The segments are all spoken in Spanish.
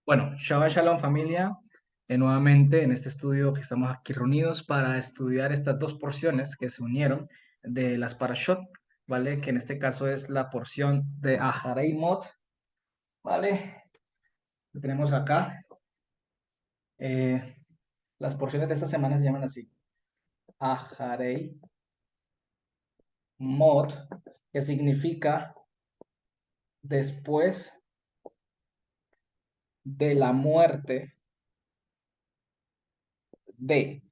Bueno, Shabbat Shalom familia, nuevamente en este estudio que estamos aquí reunidos para estudiar estas dos porciones que se unieron de las Parashot, ¿vale? Que en este caso es la porción de Aharei Mot, ¿vale? Lo tenemos acá. Eh, las porciones de esta semana se llaman así, Aharei Mot, que significa después de la muerte de,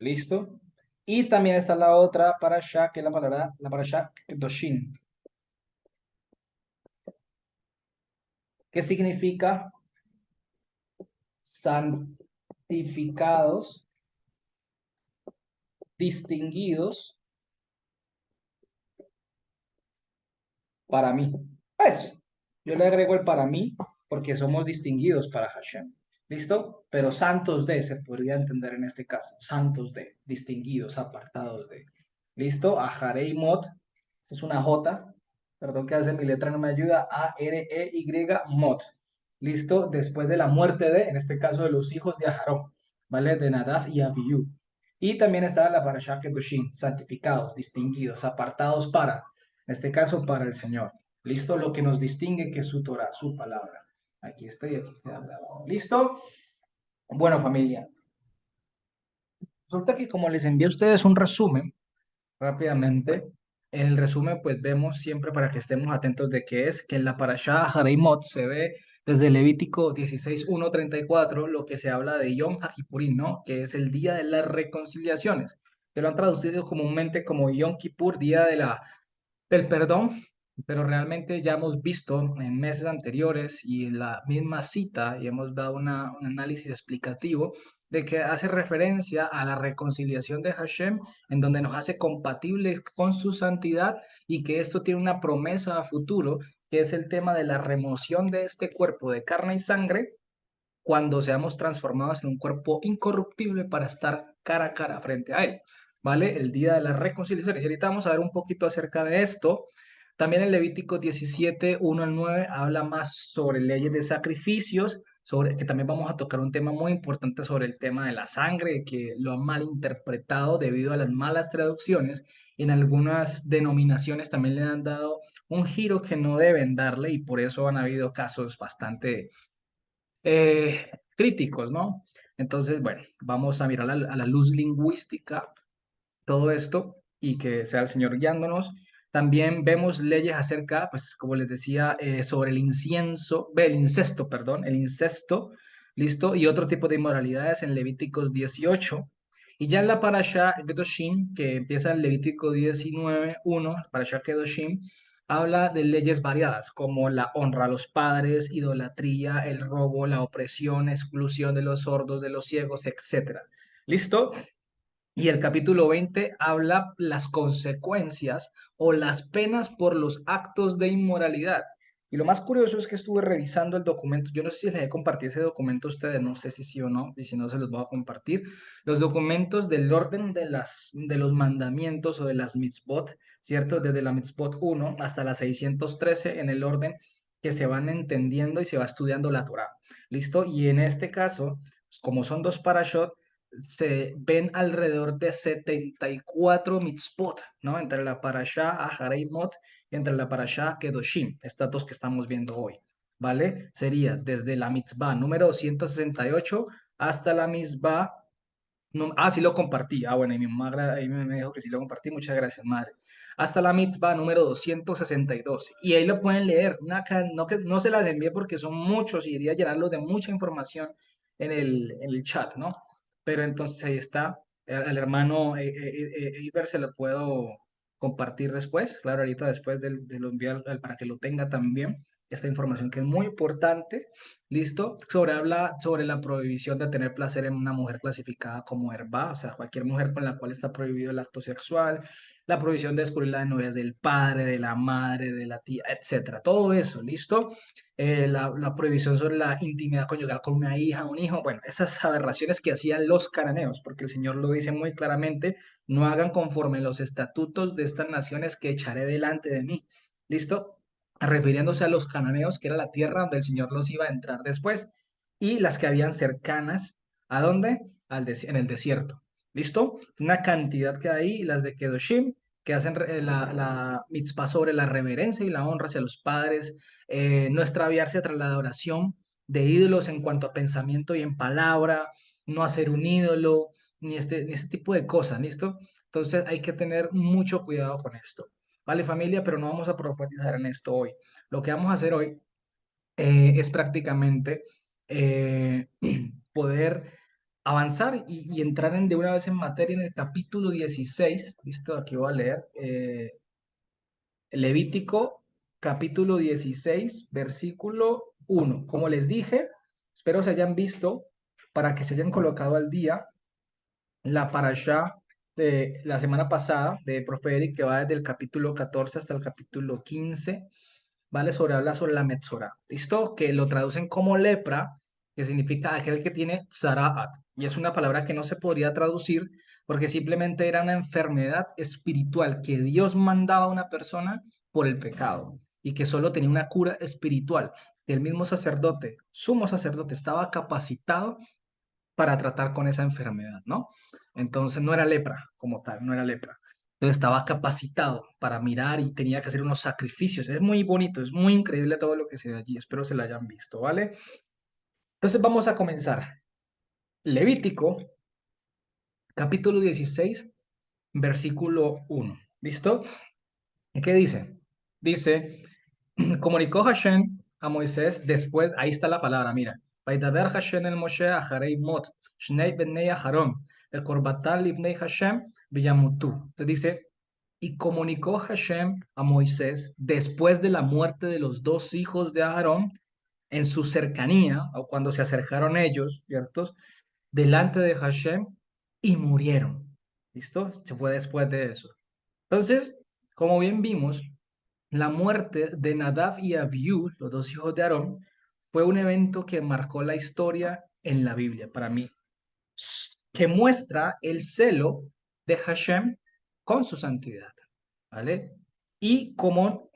¿listo? Y también está la otra parasha, que es la parasha Kedoshim, que significa santificados, distinguidos para mí. Pues, yo le agrego el para mí porque somos distinguidos para Hashem. ¿Listo? Pero santos de, se podría entender en este caso. Santos de, distinguidos, apartados de. ¿Listo? Aharei Mot, es una J, perdón que hace mi letra no me ayuda, Arey Mot. ¿Listo? Después de la muerte de, en este caso, de los hijos de Aharón, ¿vale? De Nadab y Abiú. Y también está la Parashá Kedoshim, santificados, distinguidos, apartados para, en este caso, para el Señor. ¿Listo? Lo que nos distingue que es su Torah, su palabra. Aquí está y aquí queda grabado. ¿Listo? Bueno, familia. Resulta que como les envié a ustedes un resumen, rápidamente, en el resumen pues vemos siempre para que estemos atentos de qué es, que en la parashá Hareimot se ve desde Levítico 16:1-34 lo que se habla de Yom HaKippurim, ¿no? Que es el día de las reconciliaciones, que lo han traducido comúnmente como Yom Kippur, día del perdón, pero realmente ya hemos visto en meses anteriores y en la misma cita y hemos dado un análisis explicativo de que hace referencia a la reconciliación de Hashem, en donde nos hace compatibles con su santidad y que esto tiene una promesa a futuro, que es el tema de la remoción de este cuerpo de carne y sangre cuando seamos transformados en un cuerpo incorruptible para estar cara a cara frente a Él, ¿vale? El día de la reconciliación. Y ahorita vamos a ver un poquito acerca de esto. También en Levítico 17:1-9 habla más sobre leyes de sacrificios, sobre que también vamos a tocar un tema muy importante sobre el tema de la sangre, que lo han malinterpretado debido a las malas traducciones. En algunas denominaciones también le han dado un giro que no deben darle y por eso han habido casos bastante críticos, ¿no? Entonces, bueno, vamos a mirar a la luz lingüística todo esto y que sea el Señor guiándonos. También vemos leyes acerca, pues como les decía, sobre el incienso, el incesto, perdón, el incesto, ¿listo? Y otro tipo de inmoralidades en Levíticos 18. Y ya en la parasha Kedoshim, que empieza en Levítico 19:1, parasha Kedoshim, habla de leyes variadas, como la honra a los padres, idolatría, el robo, la opresión, exclusión de los sordos, de los ciegos, etcétera. ¿Listo? Y el capítulo 20 habla las consecuencias o las penas por los actos de inmoralidad. Y lo más curioso es que estuve revisando el documento. Yo no sé si les he compartido ese documento a ustedes, no sé si sí o no, y si no se los voy a compartir. Los documentos del orden de los mandamientos o de las mitzvot, ¿cierto? Desde la mitzvot 1 hasta la 613 en el orden que se van entendiendo y se va estudiando la Torah. ¿Listo? Y en este caso, como son dos parashot, se ven alrededor de 74 mitzvot, ¿no? Entre la parashá Aharei Mot y entre la parashá Kedoshim, estas dos que estamos viendo hoy, ¿vale? Sería desde la mitzvah número 168 hasta la mitzvah. No, sí lo compartí. Bueno, y mi mamá ahí me dijo que sí lo compartí. Muchas gracias, madre. Hasta la mitzvah número 262. Y ahí lo pueden leer. No, que, no se las envié porque son muchos y iría a llenarlos de mucha información en el chat, ¿no? Pero entonces ahí está. Al hermano Iber se lo puedo compartir después. Claro, ahorita después de lo enviar para que lo tenga también. Esta información que es muy importante. ¿Listo? Habla sobre la prohibición de tener placer en una mujer clasificada como herba, o sea, cualquier mujer con la cual está prohibido el acto sexual, la prohibición de descubrir las novias del padre, de la madre, de la tía, etcétera. Todo eso, ¿listo? La prohibición sobre la intimidad conyugal con una hija, un hijo, bueno, esas aberraciones que hacían los cananeos, porque el Señor lo dice muy claramente, no hagan conforme los estatutos de estas naciones que echaré delante de mí. ¿Listo? refiriéndose a los cananeos, que era la tierra donde el Señor los iba a entrar después, y las que habían cercanas, ¿a dónde? En el desierto. ¿Listo? Una cantidad que hay, las de Kedoshim, que hacen la mitzvah sobre la reverencia y la honra hacia los padres, no extraviarse tras la adoración de ídolos en cuanto a pensamiento y en palabra, no hacer un ídolo, ni este tipo de cosas, ¿listo? Entonces hay que tener mucho cuidado con esto. Vale, familia, pero no vamos a profundizar en esto hoy. Lo que vamos a hacer hoy es prácticamente eh, poder avanzar y entrar de una vez en materia en el capítulo 16. Listo, aquí voy a leer. Levítico, capítulo 16, versículo 1. Como les dije, espero se hayan visto para que se hayan colocado al día la parashá de la semana pasada de Profetic, que va desde el capítulo 14 hasta el capítulo 15, ¿vale? Habla sobre la Metzorá, ¿listo? Que lo traducen como lepra, que significa aquel que tiene tzaraat, y es una palabra que no se podría traducir porque simplemente era una enfermedad espiritual que Dios mandaba a una persona por el pecado y que solo tenía una cura espiritual. El mismo sacerdote, sumo sacerdote, estaba capacitado para tratar con esa enfermedad, ¿no? Entonces no era lepra como tal, no era lepra. Entonces estaba capacitado para mirar y tenía que hacer unos sacrificios. Es muy bonito, es muy increíble todo lo que se ve allí. Espero se lo hayan visto, ¿vale? Entonces vamos a comenzar. Levítico, capítulo 16, versículo 1. ¿Listo? ¿Y qué dice? Dice, comunicó Hashem a Moisés después, ahí está la palabra, mira. Vaidaber Hashem el Moshe acharei mot, shnei bnei Aharon, el korbatán libnei Hashem villamutu. Entonces dice, y comunicó Hashem a Moisés después de la muerte de los dos hijos de Aarón en su cercanía, o cuando se acercaron ellos, ¿cierto? Delante de Hashem y murieron. ¿Listo? Se fue después de eso. Entonces, como bien vimos, la muerte de Nadab y Abiú, los dos hijos de Aarón, fue un evento que marcó la historia en la Biblia para mí, que muestra el celo de Hashem con su santidad, ¿vale? Y cómo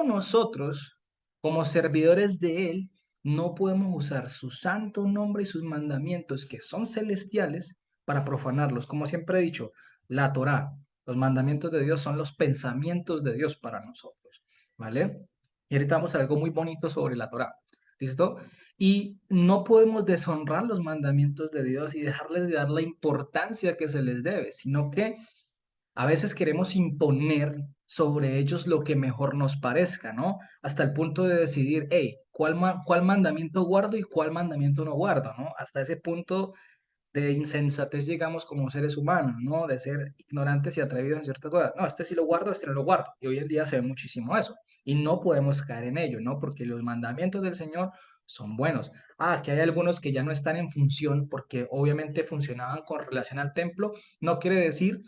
nosotros, como servidores de Él, no podemos usar su santo nombre y sus mandamientos, que son celestiales, para profanarlos. Como siempre he dicho, la Torá, los mandamientos de Dios son los pensamientos de Dios para nosotros, ¿vale? Y ahorita vamos a ver algo muy bonito sobre la Torá, ¿listo? Y no podemos deshonrar los mandamientos de Dios y dejarles de dar la importancia que se les debe, sino que a veces queremos imponer sobre ellos lo que mejor nos parezca, ¿no? Hasta el punto de decidir, hey, ¿cuál mandamiento guardo y cuál mandamiento no guardo, ¿no? Hasta ese punto de insensatez llegamos como seres humanos, ¿no? De ser ignorantes y atrevidos en ciertas cosas. No, este sí lo guardo, este no lo guardo. Y hoy en día se ve muchísimo eso. Y no podemos caer en ello, ¿no? Porque los mandamientos del Señor son buenos. Ah, que hay algunos que ya no están en función porque obviamente funcionaban con relación al templo, no quiere decir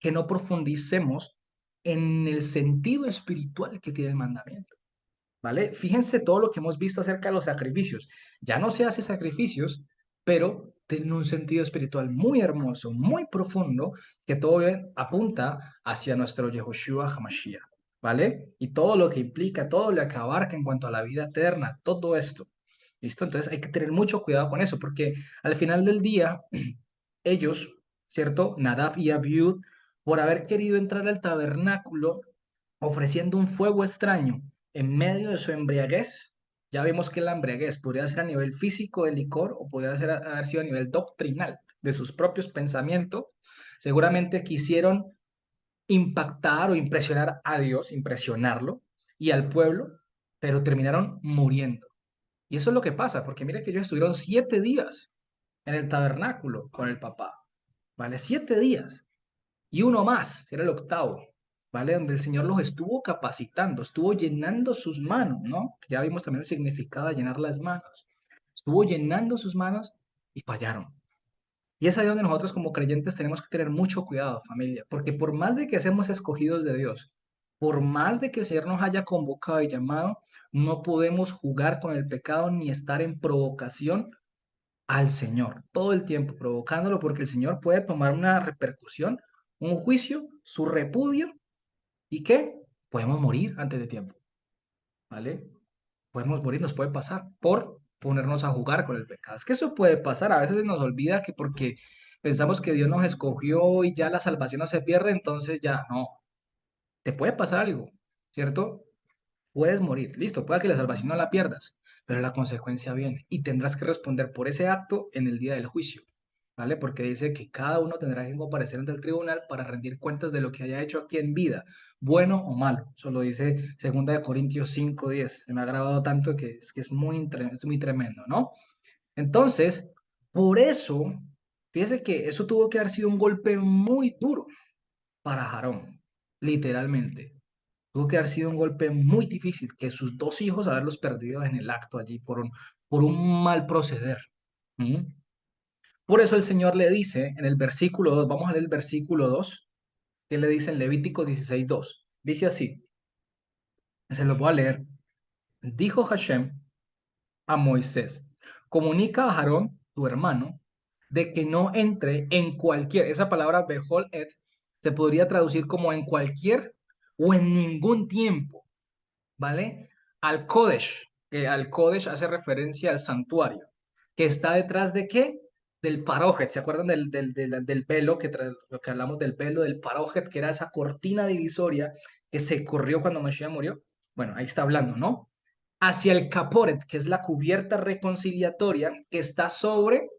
que no profundicemos en el sentido espiritual que tiene el mandamiento. ¿Vale? Fíjense todo lo que hemos visto acerca de los sacrificios. Ya no se hace sacrificios, pero tiene un sentido espiritual muy hermoso, muy profundo, que todo apunta hacia nuestro Yehoshua HaMashiach, ¿vale? Y todo lo que implica, todo lo que abarca en cuanto a la vida eterna, todo esto. ¿Listo? Entonces hay que tener mucho cuidado con eso, porque al final del día, ellos, ¿cierto? Nadab y Abiud, por haber querido entrar al tabernáculo ofreciendo un fuego extraño en medio de su embriaguez. Ya vimos que la embriaguez podría ser a nivel físico del licor o podría haber sido a nivel doctrinal de sus propios pensamientos. Seguramente quisieron impactar o impresionar a Dios, impresionarlo y al pueblo, pero terminaron muriendo. Y eso es lo que pasa, porque mire que ellos estuvieron 7 días en el tabernáculo con el papá, ¿vale? 7 días y uno más, que era el octavo, ¿vale? Donde el Señor los estuvo capacitando, estuvo llenando sus manos, ¿no? Ya vimos también el significado de llenar las manos. Estuvo llenando sus manos y fallaron. Y es ahí donde nosotros como creyentes tenemos que tener mucho cuidado, familia, porque por más de que seamos escogidos de Dios, por más de que el Señor nos haya convocado y llamado, no podemos jugar con el pecado ni estar en provocación al Señor, todo el tiempo provocándolo, porque el Señor puede tomar una repercusión, un juicio, su repudio, ¿y qué? Podemos morir antes de tiempo. ¿vale? Podemos morir, nos puede pasar por ponernos a jugar con el pecado. Es que eso puede pasar, a veces se nos olvida que porque pensamos que Dios nos escogió y ya la salvación no se pierde, entonces ya no, te puede pasar algo, ¿cierto? Puedes morir, listo, puede que la salvación no la pierdas, pero la consecuencia viene y tendrás que responder por ese acto en el día del juicio, ¿vale? Porque dice que cada uno tendrá que comparecer ante el tribunal para rendir cuentas de lo que haya hecho aquí en vida, bueno o malo. Eso lo dice 2 Corintios 5:10. Se me ha grabado tanto que es muy tremendo, ¿no? Entonces, por eso, fíjese que eso tuvo que haber sido un golpe muy duro para Aarón, literalmente. Tuvo que haber sido un golpe muy difícil que sus 2 hijos haberlos perdido en el acto allí por un mal proceder. ¿Mm? Por eso el Señor le dice en el versículo 2, vamos a leer el versículo 2, que le dice en Levítico 16:2. Dice así, se lo voy a leer. Dijo Hashem a Moisés, comunica a Aarón, tu hermano, de que no entre en cualquier, esa palabra Behol et se podría traducir como en cualquier o en ningún tiempo, ¿vale? Al Kodesh, que al Kodesh hace referencia al santuario, que está detrás de qué? Del Parojet. ¿Se acuerdan del velo, lo que hablamos del velo, del Parojet, que era esa cortina divisoria que se corrió cuando Mashiach murió? Bueno, ahí está hablando, ¿no? Hacia el Caporet, que es la cubierta reconciliatoria que está sobre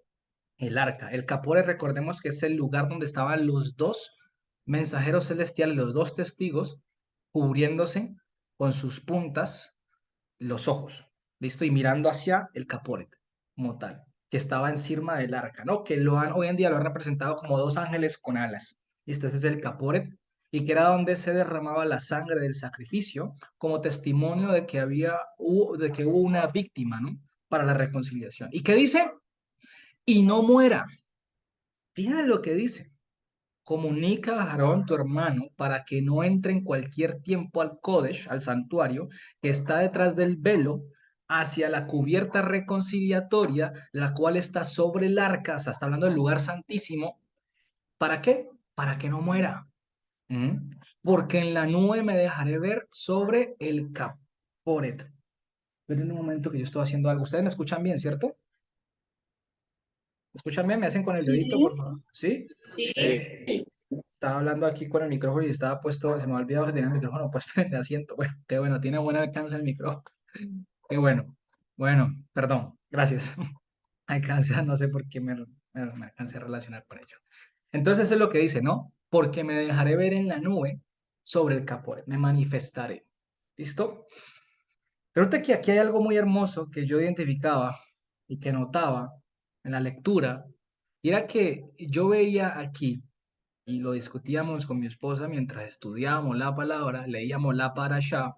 el arca. El Caporet, recordemos que es el lugar donde estaban los 2 mensajeros celestiales, los 2 testigos, cubriéndose con sus puntas los ojos, ¿listo? Y mirando hacia el Caporet, como tal, que estaba encima del arca, ¿no? Que hoy en día lo han representado como 2 ángeles con alas, ¿listo? Ese es el Caporet, y que era donde se derramaba la sangre del sacrificio, como testimonio de que hubo una víctima, ¿no? Para la reconciliación. ¿Y qué dice? Y no muera. Fíjate lo que dice. Comunica a Aarón, tu hermano, para que no entre en cualquier tiempo al Kodesh, al santuario, que está detrás del velo, hacia la cubierta reconciliatoria, la cual está sobre el arca, o sea, está hablando del lugar santísimo. ¿Para qué? Para que no muera. ¿Mm? Porque en la nube me dejaré ver sobre el Caporet. Pero en un momento que yo estoy haciendo algo. Ustedes me escuchan bien, ¿cierto? ¿Me escuchan bien? ¿Me hacen con el dedito, por Sí, favor? ¿Sí? sí. Eh, Estaba hablando aquí con el micrófono y estaba puesto, se me ha olvidado que tenía el micrófono puesto en el asiento. Bueno, qué bueno, tiene buen alcance el micrófono. Qué bueno. Bueno, perdón, gracias. Alcancé, no sé por qué me alcancé a relacionar con ello. Entonces eso es lo que dice, ¿no? Porque me dejaré ver en la nube sobre el Caporet, me manifestaré. ¿Listo? Pero que aquí hay algo muy hermoso que yo identificaba y que notaba en la lectura, y era que yo veía aquí y lo discutíamos con mi esposa mientras estudiábamos la palabra, leíamos la parashá,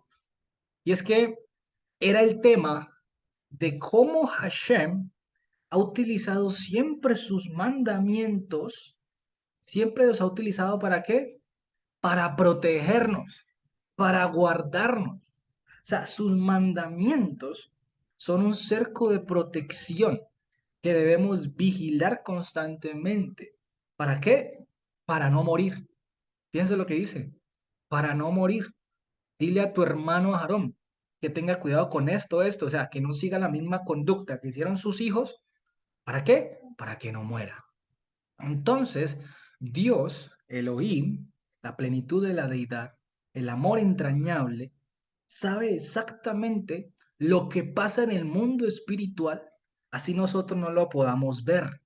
y es que era el tema de cómo Hashem ha utilizado siempre sus mandamientos, siempre los ha utilizado ¿para qué? Para protegernos, para guardarnos. O sea, sus mandamientos son un cerco de protección que debemos vigilar constantemente. ¿Para qué? Para no morir. Fíjense lo que dice, para no morir. Dile a tu hermano Aarón que tenga cuidado con esto, o sea, que no siga la misma conducta que hicieron sus hijos. ¿Para qué? Para que no muera. Entonces, Dios, Elohim, la plenitud de la deidad, el amor entrañable, sabe exactamente lo que pasa en el mundo espiritual, así nosotros no lo podamos ver.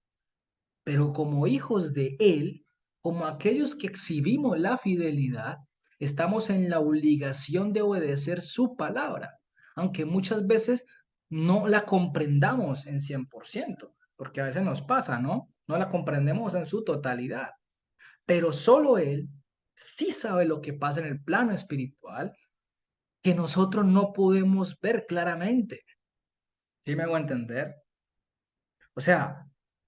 Pero como hijos de Él, como aquellos que exhibimos la fidelidad, estamos en la obligación de obedecer su palabra, aunque muchas veces no la comprendamos en 100%, porque a veces nos pasa, ¿no? No la comprendemos en su totalidad, pero solo Él sí sabe lo que pasa en el plano espiritual que nosotros no podemos ver claramente. ¿Sí me hago entender? O sea,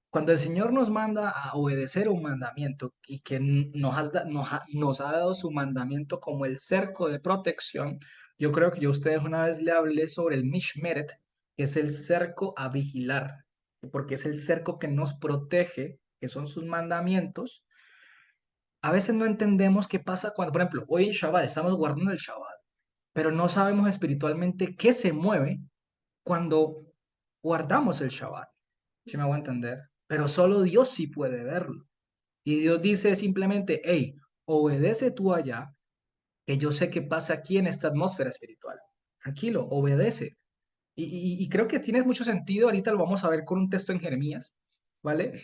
cuando el Señor nos manda a obedecer un mandamiento y que nos ha dado su mandamiento como el cerco de protección, yo creo que yo a ustedes una vez le hablé sobre el Mishmeret, que es el cerco a vigilar, porque es el cerco que nos protege, que son sus mandamientos. A veces no entendemos qué pasa cuando, por ejemplo, hoy en Shabbat estamos guardando el Shabbat. pero no sabemos espiritualmente qué se mueve cuando guardamos el Shabbat. ¿Sí me hago entender? Pero solo Dios sí puede verlo. Y Dios dice simplemente, hey, obedece tú allá, que yo sé qué pasa aquí en esta atmósfera espiritual. Tranquilo, obedece. Y creo que tiene mucho sentido. Ahorita lo vamos a ver con un texto en Jeremías, ¿vale?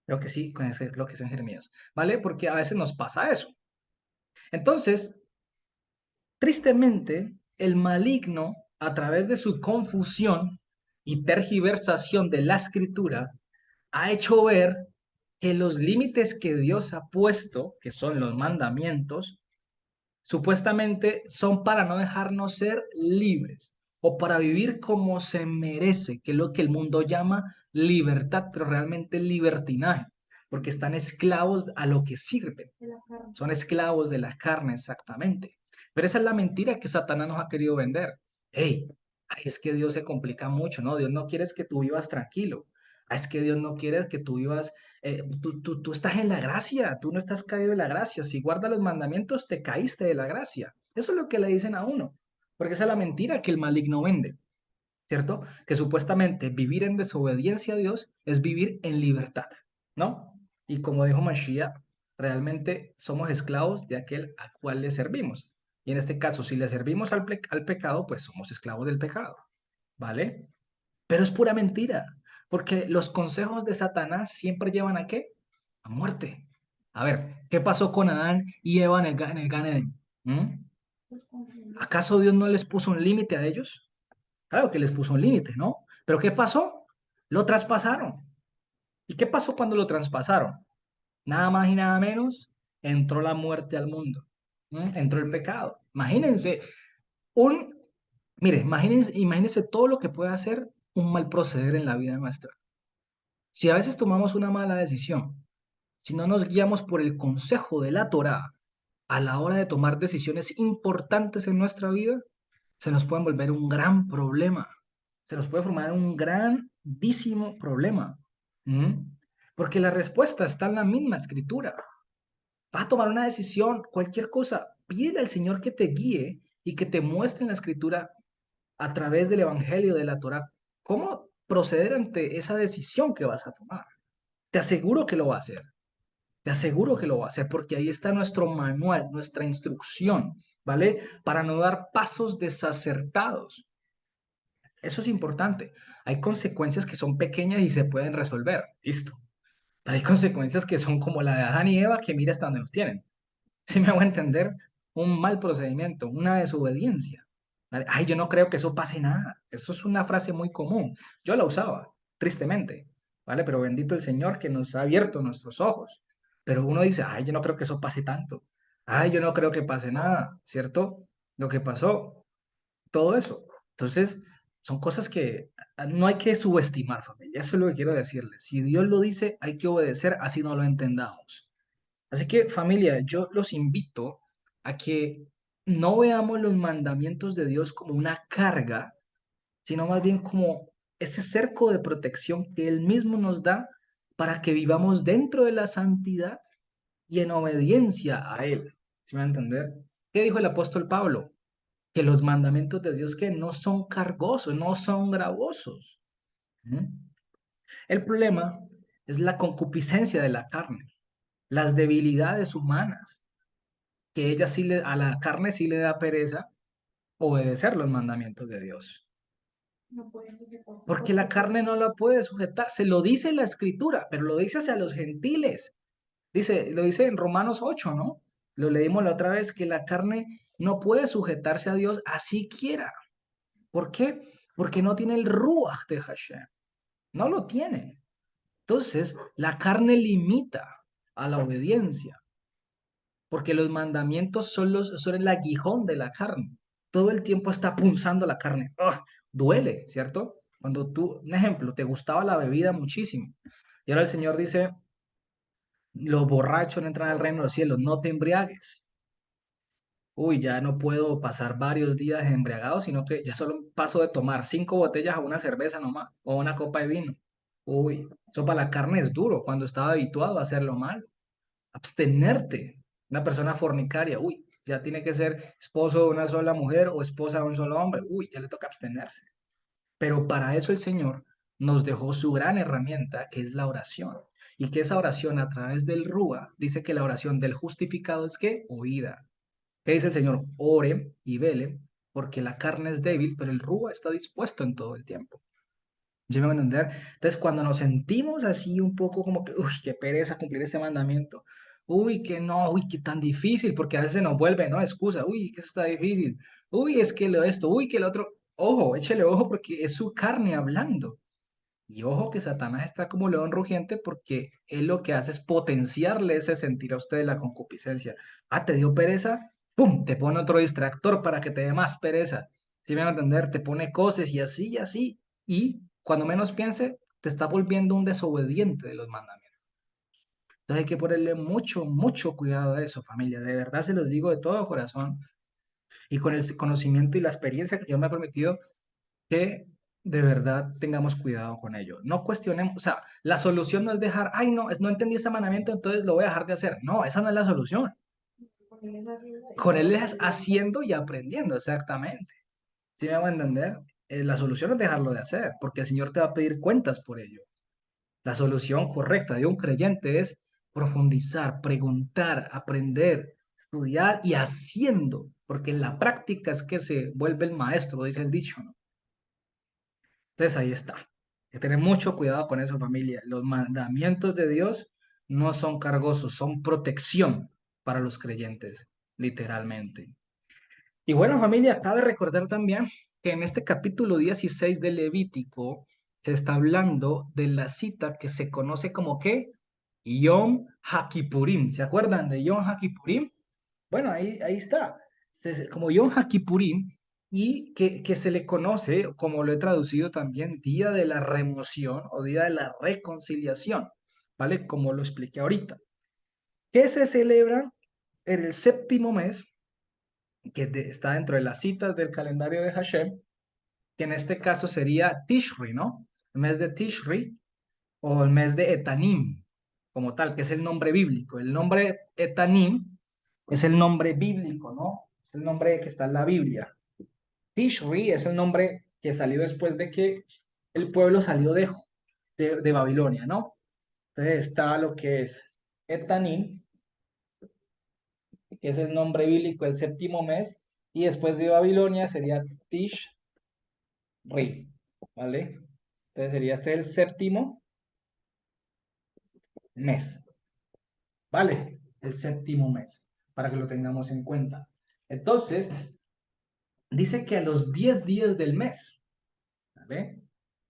Creo que sí, creo que es en Jeremías, ¿vale? Porque a veces nos pasa eso. Entonces, tristemente, el maligno, a través de su confusión y tergiversación de la escritura, ha hecho ver que los límites que Dios ha puesto, que son los mandamientos, supuestamente son para no dejarnos ser libres o para vivir como se merece, que es lo que el mundo llama libertad, pero realmente libertinaje, porque están esclavos a lo que sirven. Son esclavos de la carne, exactamente. Pero esa es la mentira que Satanás nos ha querido vender. Hey, ay, es que Dios se complica mucho, ¿no? Dios no quiere que tú vivas tranquilo. Es que Dios no quiere que tú vivas, tú estás en la gracia, tú no estás caído de la gracia. Si guardas los mandamientos, te caíste de la gracia. Eso es lo que le dicen a uno, porque esa es la mentira que el maligno vende. ¿Cierto? Que supuestamente vivir en desobediencia a Dios es vivir en libertad, ¿no? Y como dijo Mashiach, realmente somos esclavos de aquel a cual le servimos. Y en este caso, si le servimos al pecado, pues somos esclavos del pecado, ¿vale? Pero es pura mentira, porque los consejos de Satanás siempre llevan ¿a qué? A muerte. A ver, ¿qué pasó con Adán y Eva en el Gan Eden? ¿Mm? ¿Acaso Dios no les puso un límite a ellos? Claro que les puso un límite, ¿no? Pero ¿qué pasó? Lo traspasaron. ¿Y qué pasó cuando lo traspasaron? Nada más y nada menos, entró la muerte al mundo. Entró el pecado. Imagínense, un, mire, imagínense todo lo que puede hacer un mal proceder en la vida nuestra. Si a veces tomamos una mala decisión, si no nos guiamos por el consejo de la Torá a la hora de tomar decisiones importantes en nuestra vida, se nos pueden volver un gran problema. Se nos puede formar un grandísimo problema. ¿Mm? Porque la respuesta está en la misma escritura. Vas a tomar una decisión, cualquier cosa, pídele al Señor que te guíe y que te muestre en la escritura a través del Evangelio de la Torá cómo proceder ante esa decisión que vas a tomar. Te aseguro que lo va a hacer. Te aseguro que lo va a hacer porque ahí está nuestro manual, nuestra instrucción, ¿vale? Para no dar pasos desacertados. Eso es importante. Hay consecuencias que son pequeñas y se pueden resolver. Listo. Pero hay consecuencias que son como la de Adán y Eva, que mira hasta dónde nos tienen. Si me hago entender, un mal procedimiento, una desobediencia. ¿Vale? Ay, yo no creo que eso pase nada. Eso es una frase muy común. Yo la usaba, tristemente. ¿Vale? Pero bendito el Señor que nos ha abierto nuestros ojos. Pero uno dice, ay, yo no creo que eso pase tanto. Ay, yo no creo que pase nada, ¿cierto? Lo que pasó, todo eso. Entonces, son cosas que no hay que subestimar, familia. Eso es lo que quiero decirles. Si Dios lo dice, hay que obedecer, así no lo entendamos. Así que, familia, yo los invito a que no veamos los mandamientos de Dios como una carga, sino más bien como ese cerco de protección que Él mismo nos da para que vivamos dentro de la santidad y en obediencia a Él. ¿Sí me va a entender? ¿Qué dijo el apóstol Pablo? Que los mandamientos de Dios que no son cargosos, no son gravosos. ¿Mm? El problema es la concupiscencia de la carne, las debilidades humanas, que ella sí a la carne sí le da pereza obedecer los mandamientos de Dios. Porque la carne no la puede sujetar, se lo dice la escritura, pero lo dice hacia los gentiles. Lo dice en Romanos 8, ¿no? Lo leímos la otra vez, que la carne no puede sujetarse a Dios así quiera. ¿Por qué? Porque no tiene el Ruach de Hashem. No lo tiene. Entonces, la carne limita a la obediencia, porque los mandamientos son el aguijón de la carne. Todo el tiempo está punzando la carne. ¡Ugh! Duele, ¿cierto? Cuando tú, un ejemplo, te gustaba la bebida muchísimo. Y ahora el Señor dice, los borrachos no entran al reino de los cielos, no te embriagues. Uy, ya no puedo pasar varios días embriagado, sino que ya solo paso de tomar 5 botellas a una cerveza nomás, o una copa de vino. Uy, eso para la carne es duro cuando estaba habituado a hacerlo mal. Abstenerte, una persona fornicaria, uy, ya tiene que ser esposo de una sola mujer o esposa de un solo hombre, uy, ya le toca abstenerse. Pero para eso el Señor nos dejó su gran herramienta, que es la oración. Y que esa oración a través del Rúa, dice que la oración del justificado es que oída. ¿Qué dice el Señor? Ore y vele, porque la carne es débil, pero el Rúa está dispuesto en todo el tiempo. ¿Sí me van a entender? Entonces, cuando nos sentimos así un poco como que, uy, qué pereza cumplir este mandamiento, uy, que no, uy, qué tan difícil, porque a veces se nos vuelve, ¿no? Excusa, uy, que eso está difícil, uy, es que lo esto, uy, que lo otro, ojo, échele ojo porque es su carne hablando. Y ojo que Satanás está como león rugiente porque él lo que hace es potenciarle ese sentir a usted de la concupiscencia. Ah, ¿te dio pereza? ¡Pum! Te pone otro distractor para que te dé más pereza. ¿Sí me van a entender? Te pone cosas y así y así. Y cuando menos piense, te está volviendo un desobediente de los mandamientos. Entonces hay que ponerle mucho, mucho cuidado a eso, familia. De verdad se los digo de todo corazón. Y con el conocimiento y la experiencia que Dios me ha permitido, que de verdad tengamos cuidado con ello. No cuestionemos, o sea, la solución no es dejar, ay, no, no entendí ese mandamiento, entonces lo voy a dejar de hacer. No, esa no es la solución. Con él es haciendo y aprendiendo, exactamente. ¿Sí me va a entender? La solución es dejarlo de hacer, porque el Señor te va a pedir cuentas por ello. La solución correcta de un creyente es profundizar, preguntar, aprender, estudiar y haciendo, porque en la práctica es que se vuelve el maestro, dice el dicho, ¿no? Entonces ahí está. Hay que tener mucho cuidado con eso, familia. Los mandamientos de Dios no son cargosos, son protección para los creyentes, literalmente. Y bueno, familia, cabe recordar también que en este capítulo 16 de Levítico se está hablando de la cita que se conoce como ¿qué? Yom HaKippurim. ¿Se acuerdan de Yom HaKippurim? Bueno, ahí está. Como Yom HaKippurim y que se le conoce, como lo he traducido también, Día de la Remoción o Día de la Reconciliación, ¿vale? Como lo expliqué ahorita. Que se celebra en el séptimo mes, que está dentro de las citas del calendario de Hashem, que en este caso sería Tishri, ¿no? El mes de Tishri o el mes de Etanim, como tal, que es el nombre bíblico. El nombre Etanim es el nombre bíblico, ¿no? Es el nombre que está en la Biblia. Tishri es el nombre que salió después de que el pueblo salió de Babilonia, ¿no? Entonces está lo que es Etanim, que es el nombre bíblico del séptimo mes, y después de Babilonia sería Tishri, ¿vale? Entonces sería este el séptimo mes, ¿vale? El séptimo mes, para que lo tengamos en cuenta. Entonces, dice que a los 10 días del mes, ¿vale?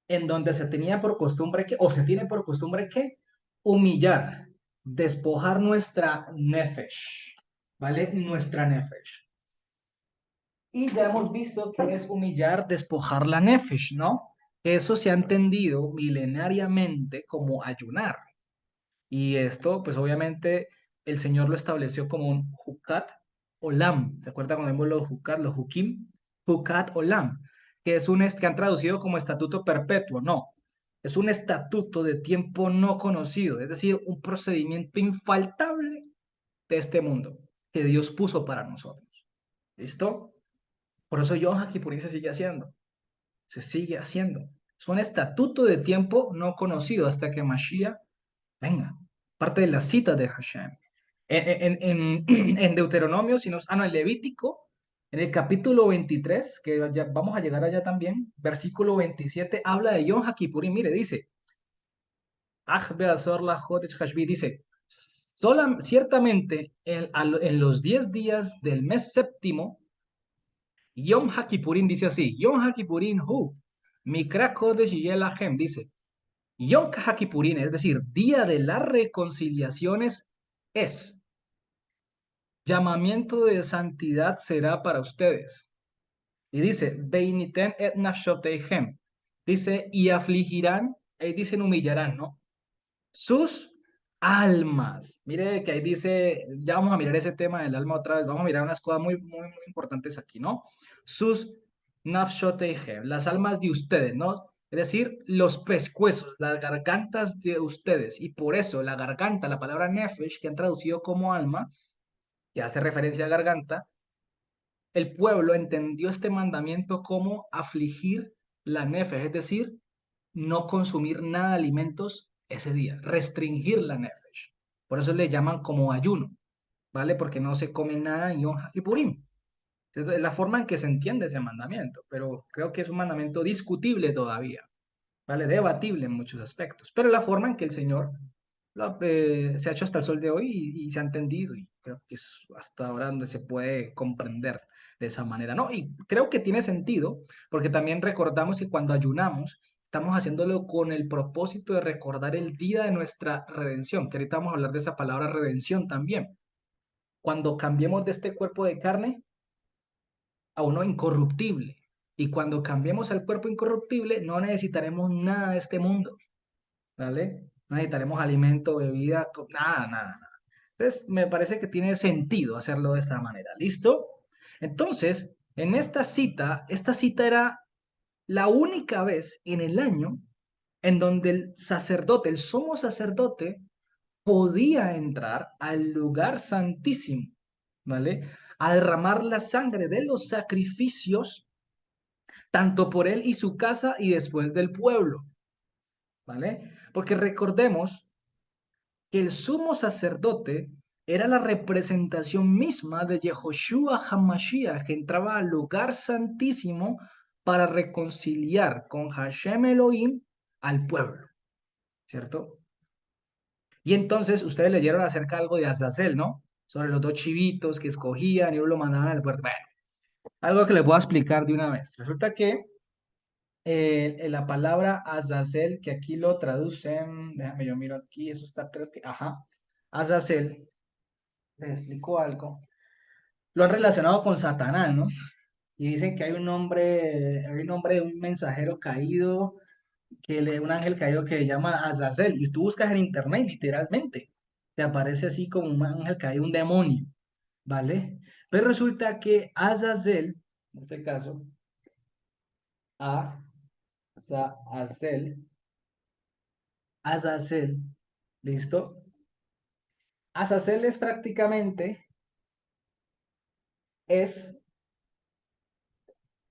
En donde se tenía por costumbre que, o se tiene por costumbre que, humillar, despojar nuestra nefesh, ¿vale? Nuestra nefesh. Y ya hemos visto que es humillar, despojar la nefesh, ¿no? Eso se ha entendido milenariamente como ayunar. Y esto, pues obviamente, el Señor lo estableció como un Hukat Olam. ¿Se acuerda cuando vemos los Hukat, los Hukim? Hukat Olam, que es que han traducido como estatuto perpetuo. No, es un estatuto de tiempo no conocido, es decir, un procedimiento infaltable de este mundo que Dios puso para nosotros. ¿Listo? Por eso Yom Kippurín se sigue haciendo, se sigue haciendo. Es un estatuto de tiempo no conocido hasta que Mashiach venga, parte de la cita de Hashem. En Deuteronomio, no, en Levítico, en el capítulo 23, que ya vamos a llegar allá también, versículo 27, habla de Yom HaKippurim. Mire, dice, dice, ciertamente en los 10 días del mes séptimo, Yom HaKippurim dice así, Yom HaKippurim hu, Mikra Kodesh Yelahem, dice, Yom HaKippurim, es decir, Día de las Reconciliaciones, es llamamiento de santidad será para ustedes. Y dice, Beiniten et nafshoteihem. Dice, y afligirán, ahí dicen humillarán, ¿no? Sus almas. Mire que ahí dice, ya vamos a mirar ese tema del alma otra vez, vamos a mirar unas cosas muy, muy, muy importantes aquí, ¿no? Sus nafshoteihem, las almas de ustedes, ¿no? Es decir, los pescuezos, las gargantas de ustedes. Y por eso la garganta, la palabra nefesh, que han traducido como alma, que hace referencia a garganta, el pueblo entendió este mandamiento como afligir la nefesh, es decir, no consumir nada de alimentos ese día, restringir la nefesh. Por eso le llaman como ayuno, ¿vale? Porque no se come nada en Yom Kippurim. Entonces, es la forma en que se entiende ese mandamiento, pero creo que es un mandamiento discutible todavía, ¿vale? Debatible en muchos aspectos, pero la forma en que el Señor se ha hecho hasta el sol de hoy y se ha entendido, y creo que es hasta ahora donde se puede comprender de esa manera, ¿no? Y creo que tiene sentido, porque también recordamos que cuando ayunamos, estamos haciéndolo con el propósito de recordar el día de nuestra redención, que ahorita vamos a hablar de esa palabra redención también. Cuando cambiemos de este cuerpo de carne a uno incorruptible. Y cuando cambiemos al cuerpo incorruptible, no necesitaremos nada de este mundo, ¿vale? No necesitaremos alimento, bebida, nada, nada, nada. Entonces, me parece que tiene sentido hacerlo de esta manera. ¿Listo? Entonces, en esta cita era la única vez en el año en donde el sacerdote, el sumo sacerdote, podía entrar al lugar santísimo, ¿vale? A derramar la sangre de los sacrificios tanto por él y su casa y después del pueblo, ¿vale? Porque recordemos que el sumo sacerdote era la representación misma de Yehoshua HaMashiach, que entraba al lugar santísimo para reconciliar con Hashem Elohim al pueblo, ¿cierto? Y entonces ustedes leyeron acerca algo de Azazel, ¿no? Sobre los dos chivitos que escogían y uno lo mandaban al puerto. Bueno, algo que les voy a explicar de una vez. Resulta que la palabra Azazel, que aquí lo traducen, déjame yo miro aquí, eso está, creo que, ajá, Azazel, les explico algo, lo han relacionado con Satanás, ¿no? Y dicen que hay un nombre de un mensajero caído, un ángel caído que se llama Azazel, y tú buscas en internet, literalmente, te aparece así como un ángel caído, un demonio, ¿vale? Pero resulta que Azazel, en este caso, Azazel, Azazel, ¿listo? Azazel es prácticamente, es,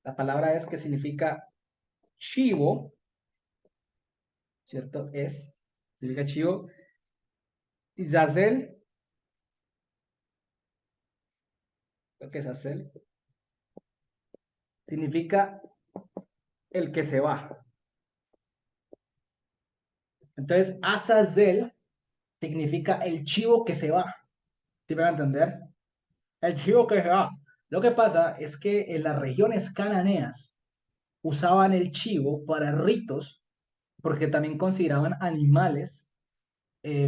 la palabra es que significa chivo, ¿cierto? Significa chivo. Y Zazel, lo que es Azazel, significa el que se va. Entonces, Azazel significa el chivo que se va. ¿Sí me van a entender? El chivo que se va. Lo que pasa es que en las regiones cananeas usaban el chivo para ritos porque también consideraban animales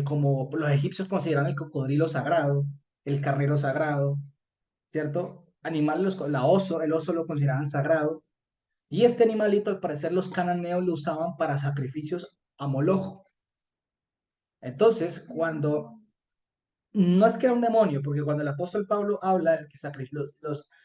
como los egipcios consideraban el cocodrilo sagrado, el carnero sagrado, ¿cierto? Animales, el oso lo consideraban sagrado. Y este animalito, al parecer, los cananeos lo usaban para sacrificios a Moloch. Entonces, cuando no es que era un demonio, porque cuando el apóstol Pablo habla de que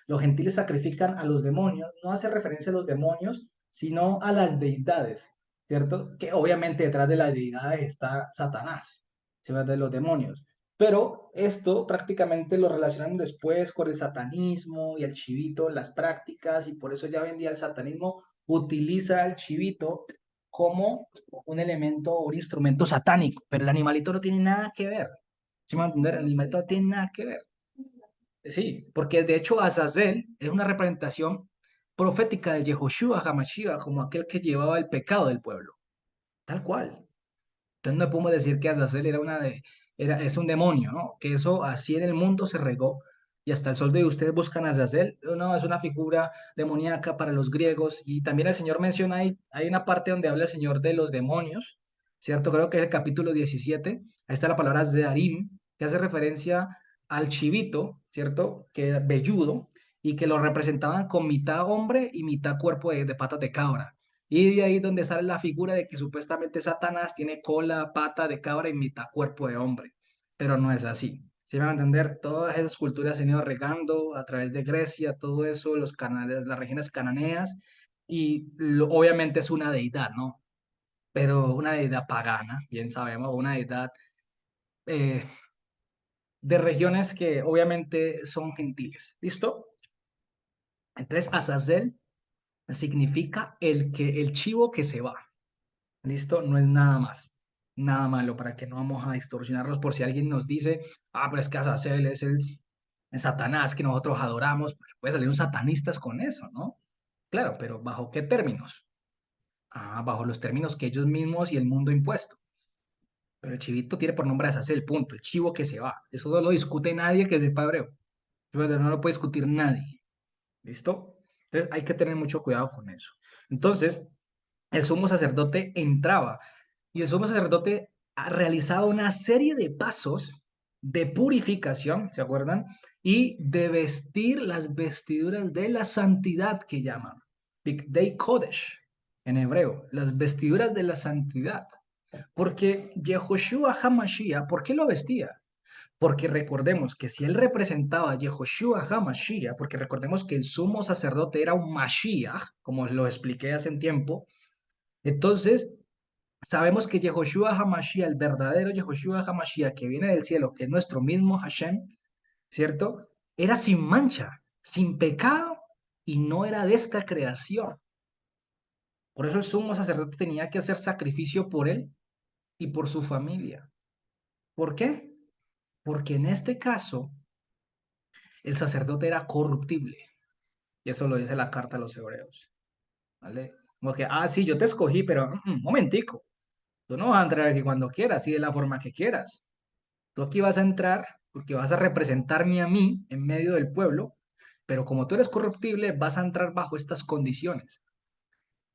los gentiles sacrifican a los demonios, no hace referencia a los demonios, sino a las deidades, ¿cierto? Que obviamente detrás de las deidades está Satanás, ¿sí? De los demonios. Pero esto prácticamente lo relacionan después con el satanismo y el chivito, las prácticas, y por eso ya hoy en día el satanismo utiliza el chivito como un elemento, un instrumento satánico, pero el animalito no tiene nada que ver. ¿Sí me va a entender? El animalito no tiene nada que ver. Sí, porque de hecho Azazel es una representación profética de Yehoshua HaMashiach como aquel que llevaba el pecado del pueblo. Tal cual. Entonces no podemos decir que Azazel es un demonio, ¿no? Que eso así en el mundo se regó y hasta el sol de hoy ustedes buscan a Azazel. No, es una figura demoníaca para los griegos y también el Señor menciona ahí, hay una parte donde habla el Señor de los demonios, ¿cierto? Creo que es el capítulo 17. Ahí está la palabra Zearim, que hace referencia al chivito, ¿cierto? Que era velludo y que lo representaban con mitad hombre y mitad cuerpo de patas de cabra. Y de ahí donde sale la figura de que supuestamente Satanás tiene cola, pata de cabra y mitad cuerpo de hombre. Pero no es así. Si me van a entender, todas esas culturas se han ido regando a través de Grecia, todo eso, las regiones cananeas, y obviamente es una deidad, ¿no? Pero una deidad pagana, bien sabemos, una deidad eh, de regiones que obviamente son gentiles. ¿Listo? Entonces, Azazel significa el chivo que se va. ¿Listo? No es nada más. Nada malo para que no vamos a distorsionarlos por si alguien nos dice, ah, pero es que Azazel es el Satanás que nosotros adoramos. Pues puede salir un satanistas con eso, ¿no? Claro, pero ¿bajo qué términos? Ah, bajo los términos que ellos mismos y el mundo impuesto. Pero el chivito tiene por nombre Azazel, el punto, el chivo que se va. Eso no lo discute nadie que sepa hebreo. Pero no lo puede discutir nadie. ¿Listo? Entonces hay que tener mucho cuidado con eso. Entonces, el sumo sacerdote entraba y el sumo sacerdote realizaba una serie de pasos de purificación, ¿se acuerdan? Y de vestir las vestiduras de la santidad que llaman, Bigdei Kodesh en hebreo, las vestiduras de la santidad. Porque Yehoshua HaMashiach, ¿por qué lo vestía? Porque recordemos que si él representaba a Yehoshua HaMashiach, porque recordemos que el sumo sacerdote era un Mashiach, como lo expliqué hace un tiempo, entonces sabemos que Yehoshua HaMashiach, el verdadero Yehoshua HaMashiach que viene del cielo, que es nuestro mismo Hashem, ¿cierto? Era sin mancha, sin pecado y no era de esta creación. Por eso el sumo sacerdote tenía que hacer sacrificio por él y por su familia. ¿Por qué? Porque en este caso el sacerdote era corruptible. Y eso lo dice la carta a los hebreos. ¿Vale? Como que, ah, sí, yo te escogí, pero momentico. Tú no vas a entrar aquí cuando quieras y de la forma que quieras. Tú aquí vas a entrar porque vas a representarme a mí en medio del pueblo, pero como tú eres corruptible, vas a entrar bajo estas condiciones.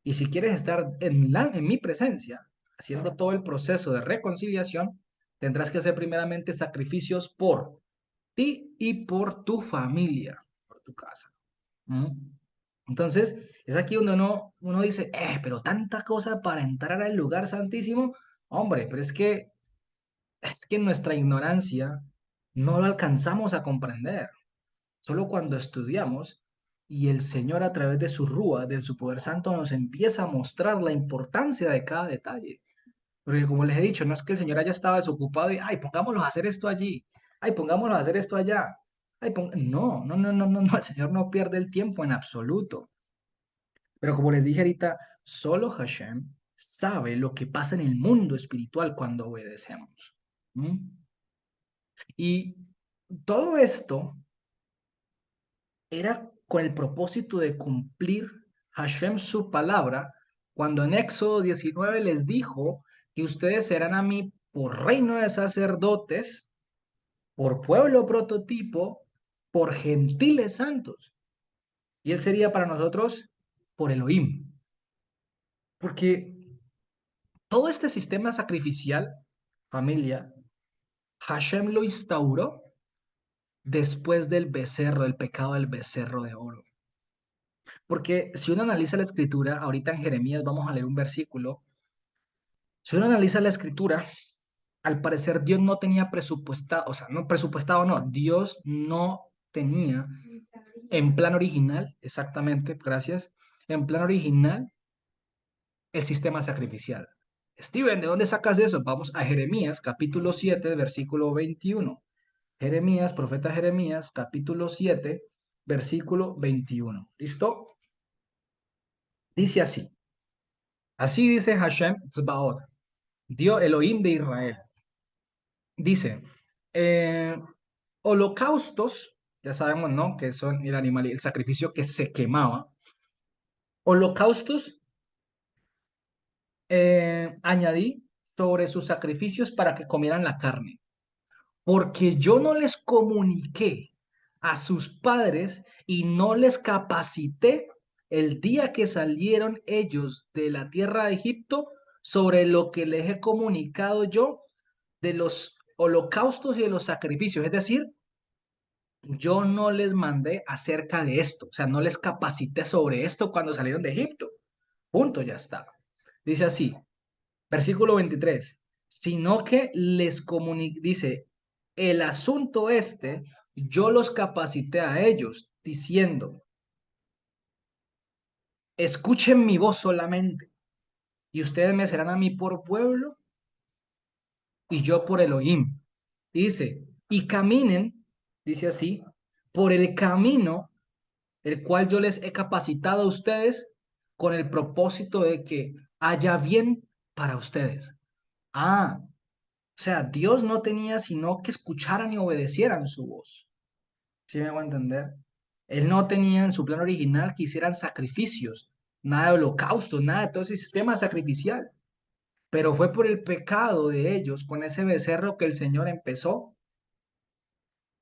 Y si quieres estar en mi presencia, haciendo todo el proceso de reconciliación, tendrás que hacer primeramente sacrificios por ti y por tu familia, por tu casa. ¿Mm? Entonces, es aquí donde uno dice, pero tanta cosa para entrar al lugar santísimo. Hombre, pero es que en nuestra ignorancia no lo alcanzamos a comprender. Solo cuando estudiamos y el Señor a través de su Rúa, de su poder santo, nos empieza a mostrar la importancia de cada detalle. Porque como les he dicho, no es que el Señor haya estado desocupado y, ay, pongámoslos a hacer esto allí, ay, pongámoslos a hacer esto allá. No, no, no, no, no, no, el Señor no pierde el tiempo en absoluto. Pero como les dije ahorita, solo Hashem sabe lo que pasa en el mundo espiritual cuando obedecemos. ¿Mm? Y todo esto era con el propósito de cumplir Hashem su palabra, cuando en Éxodo 19 les dijo que ustedes serán a mí por reino de sacerdotes, por pueblo prototipo, por gentiles santos. Y él sería para nosotros por Elohim. Porque todo este sistema sacrificial, familia, Hashem lo instauró después del becerro, del pecado del becerro de oro. Porque si uno analiza la escritura, ahorita en Jeremías vamos a leer un versículo, si uno analiza la escritura, al parecer Dios no tenía presupuestado, o sea, no presupuestado, no, Dios no tenía en plan original, exactamente, gracias, en plan original el sistema sacrificial. Steven, ¿de dónde sacas eso? Vamos a Jeremías, capítulo 7, versículo 21. Jeremías, profeta Jeremías, capítulo 7, versículo 21. ¿Listo? Dice así. Así dice Hashem Tzbaot, Dios Elohim de Israel. Dice, eh, holocaustos, ya sabemos, ¿no? Que son el animal, el sacrificio que se quemaba. Holocaustos añadí sobre sus sacrificios para que comieran la carne, porque yo no les comuniqué a sus padres y no les capacité el día que salieron ellos de la tierra de Egipto sobre lo que les he comunicado yo de los holocaustos y de los sacrificios. Es decir, yo no les mandé acerca de esto, o sea, no les capacité sobre esto cuando salieron de Egipto. Punto, ya está. Dice así, versículo 23, sino que les comuniqué, dice, el asunto este, yo los capacité a ellos, diciendo, escuchen mi voz solamente, y ustedes me serán a mí por pueblo y yo por Elohim. Dice, y caminen, dice así, por el camino el cual yo les he capacitado a ustedes con el propósito de que haya bien para ustedes. Ah, o sea, Dios no tenía sino que escucharan y obedecieran su voz. ¿Sí me hago entender? Él no tenía en su plan original que hicieran sacrificios, nada de holocaustos, nada de todo ese sistema sacrificial. Pero fue por el pecado de ellos, con ese becerro, que el Señor empezó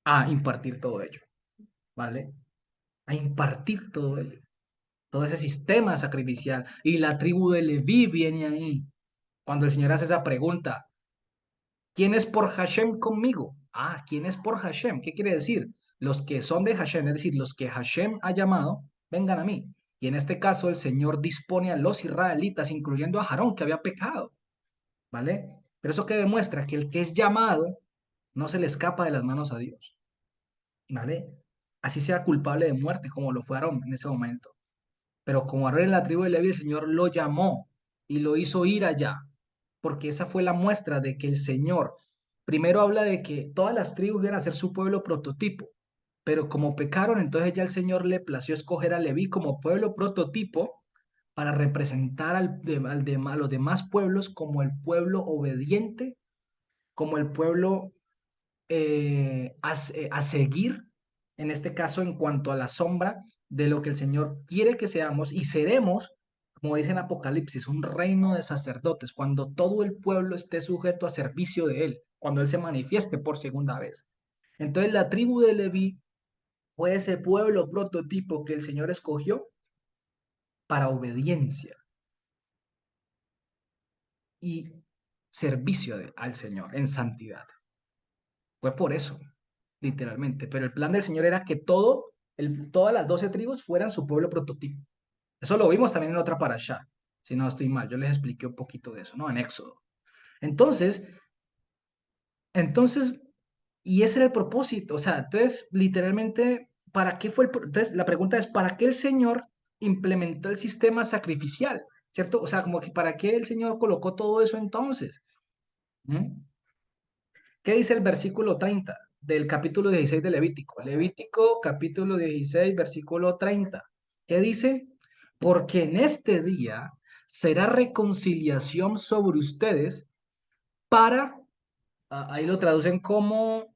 a impartir todo ello, ¿vale? A impartir todo ello, todo ese sistema sacrificial. Y la tribu de Leví viene ahí. Cuando el Señor hace esa pregunta, ¿quién es por Hashem conmigo? Ah, ¿quién es por Hashem? ¿Qué quiere decir? Los que son de Hashem, es decir, los que Hashem ha llamado, vengan a mí. Y en este caso el Señor dispone a los israelitas, incluyendo a Aarón, que había pecado, ¿vale? Pero eso que demuestra que el que es llamado no se le escapa de las manos a Dios, ¿vale? Así sea culpable de muerte, como lo fue Aarón en ese momento. Pero como Aarón en la tribu de Leví, el Señor lo llamó y lo hizo ir allá, porque esa fue la muestra de que el Señor primero habla de que todas las tribus iban a ser su pueblo prototipo, pero como pecaron, entonces ya el Señor le plació escoger a Leví como pueblo prototipo para representar a los demás pueblos como el pueblo obediente, como el pueblo a seguir, en este caso en cuanto a la sombra de lo que el Señor quiere que seamos y seremos, como dice en Apocalipsis, un reino de sacerdotes, cuando todo el pueblo esté sujeto a servicio de Él, cuando Él se manifieste por segunda vez. Entonces la tribu de Leví fue ese pueblo prototipo que el Señor escogió para obediencia y servicio al Señor en santidad. Fue por eso, literalmente. Pero el plan del Señor era que todas las 12 tribus fueran su pueblo prototipo. Eso lo vimos también en otra parashá, si no estoy mal. Yo les expliqué un poquito de eso, ¿no? En Éxodo. Entonces, entonces, y ese era el propósito. O sea, entonces, literalmente, ¿para qué fue entonces, la pregunta es, ¿para qué el Señor implementó el sistema sacrificial? ¿Cierto? O sea, como que ¿para qué el Señor colocó todo eso entonces? ¿Mm? ¿Qué dice el versículo 30 del capítulo 16 de Levítico? Levítico capítulo 16, versículo 30. ¿Qué dice? Porque en este día será reconciliación sobre ustedes para, ahí lo traducen como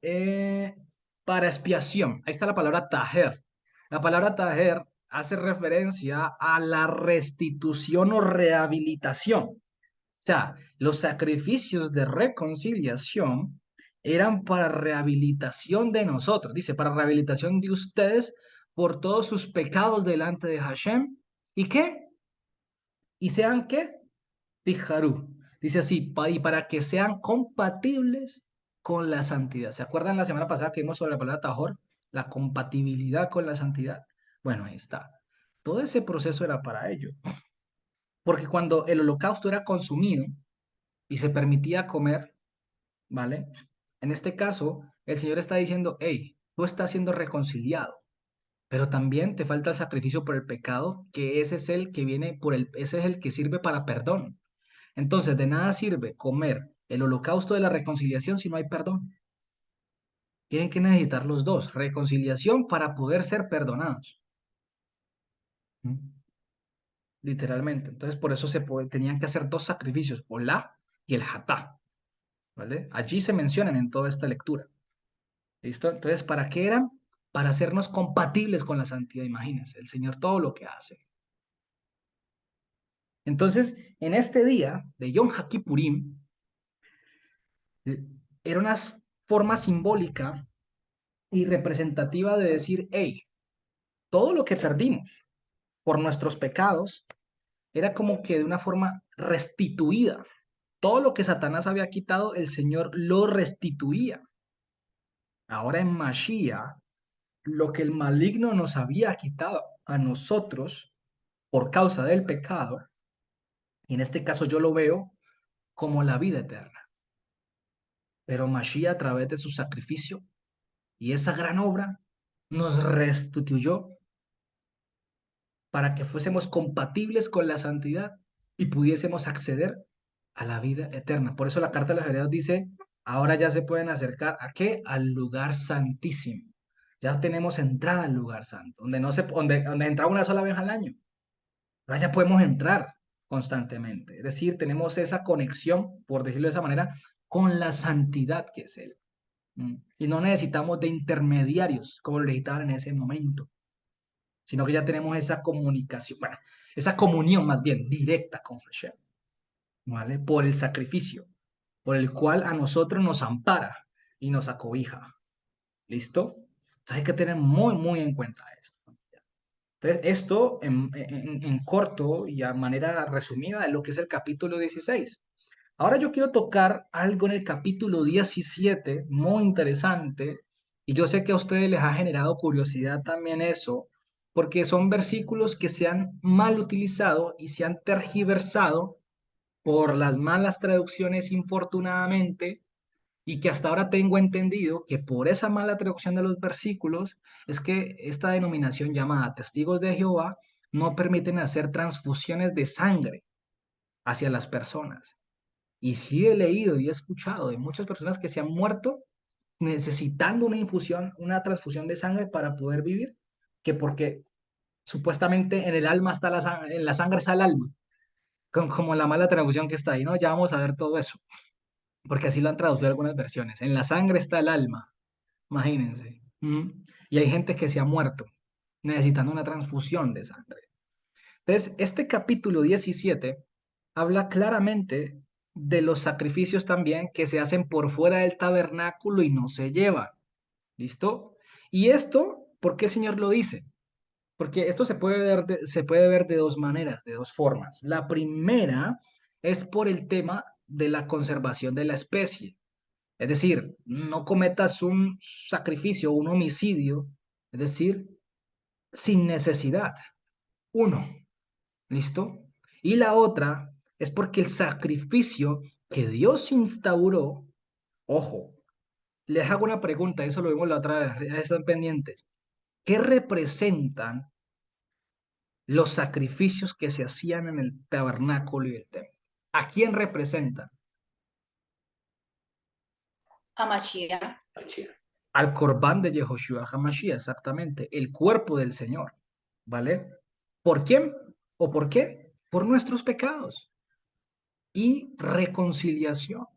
para expiación. Ahí está la palabra tajer. La palabra tajer hace referencia a la restitución o rehabilitación. O sea, los sacrificios de reconciliación eran para rehabilitación de nosotros, dice, para rehabilitación de ustedes por todos sus pecados delante de Hashem. ¿Y qué? ¿Y sean qué? Tijarú. Dice así, y para que sean compatibles con la santidad. ¿Se acuerdan la semana pasada que vimos sobre la palabra tajor? La compatibilidad con la santidad. Bueno, ahí está. Todo ese proceso era para ello. Porque cuando el holocausto era consumido, y se permitía comer, ¿vale? En este caso, el Señor está diciendo, hey, tú estás siendo reconciliado, pero también te falta el sacrificio por el pecado, que ese es el que viene ese es el que sirve para perdón. Entonces, de nada sirve comer el holocausto de la reconciliación si no hay perdón. Tienen que necesitar los dos, reconciliación para poder ser perdonados. ¿Mm? Literalmente. Entonces, por eso tenían que hacer dos sacrificios, Olá y el Hatá, ¿vale? Allí se mencionan en toda esta lectura. ¿Listo? Entonces, ¿para qué eran? Para hacernos compatibles con la santidad, imagínense, el Señor todo lo que hace. Entonces, en este día de Yom HaKippurim, eh, era una forma simbólica y representativa de decir, hey, todo lo que perdimos por nuestros pecados era como que de una forma restituida. Todo lo que Satanás había quitado, el Señor lo restituía. Ahora en Mashiach, lo que el maligno nos había quitado a nosotros por causa del pecado, y en este caso yo lo veo como la vida eterna. Pero Mashiach a través de su sacrificio y esa gran obra nos restituyó para que fuésemos compatibles con la santidad y pudiésemos acceder a la vida eterna. Por eso la carta de los Hebreos dice Ahora ya se pueden acercar ¿a qué? Al lugar santísimo. Ya tenemos entrada al lugar santo, donde no se, donde entraba una sola vez al año. Ahora ya podemos entrar constantemente. Es decir, tenemos esa conexión, por decirlo de esa manera, con la santidad que es Él. Y no necesitamos de intermediarios como lo necesitaban en ese momento, sino que ya tenemos esa comunicación, bueno, esa comunión más bien directa con Hashem, ¿vale? Por el sacrificio, por el cual a nosotros nos ampara y nos acobija. ¿Listo? Entonces hay que tener muy, muy en cuenta esto. Entonces, esto en corto y a manera resumida de lo que es el capítulo 16. Ahora yo quiero tocar algo en el capítulo 17 muy interesante, y yo sé que a ustedes les ha generado curiosidad también eso, porque son versículos que se han mal utilizado y se han tergiversado por las malas traducciones, infortunadamente, y que hasta ahora tengo entendido que por esa mala traducción de los versículos es que esta denominación llamada Testigos de Jehová no permiten hacer transfusiones de sangre hacia las personas. Y sí he leído y he escuchado de muchas personas que se han muerto necesitando una infusión, una transfusión de sangre para poder vivir, que porque supuestamente en el alma está en la sangre está el alma, como la mala traducción que está ahí, ¿no? Ya vamos a ver todo eso, porque así lo han traducido algunas versiones. En la sangre está el alma, imagínense. Y hay gente que se ha muerto necesitando una transfusión de sangre. Entonces, este capítulo 17 habla claramente de los sacrificios también que se hacen por fuera del tabernáculo y no se llevan. ¿Listo? Y esto, ¿por qué el Señor lo dice? Porque esto se puede ver de dos maneras, de dos formas. La primera es por el tema de la conservación de la especie. Es decir, no cometas un sacrificio, un homicidio, es decir, sin necesidad. Uno, ¿listo? Y la otra es porque el sacrificio que Dios instauró, ojo, les hago una pregunta, eso lo vimos la otra vez, ya están pendientes. ¿Qué representan los sacrificios que se hacían en el tabernáculo y el templo? ¿A quién representan? A Mashiach. Al Corbán de Yehoshua HaMashiach, exactamente, el cuerpo del Señor, ¿vale? ¿Por quién o por qué? Por nuestros pecados y reconciliación.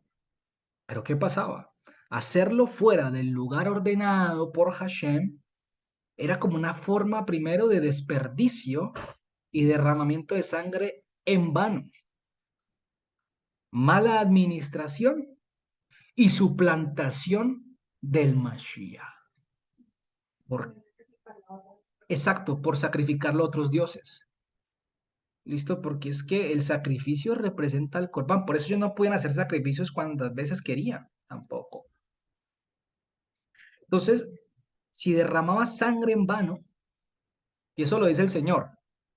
Pero ¿qué pasaba? Hacerlo fuera del lugar ordenado por Hashem era como una forma primero de desperdicio y derramamiento de sangre en vano, mala administración y suplantación del Mashiach. Por, exacto, por sacrificarlo a otros dioses. ¿Listo? Porque es que el sacrificio representa el Corbán. Por eso ellos no pueden hacer sacrificios cuantas veces querían, tampoco. Entonces, si derramaba sangre en vano, y eso lo dice el Señor,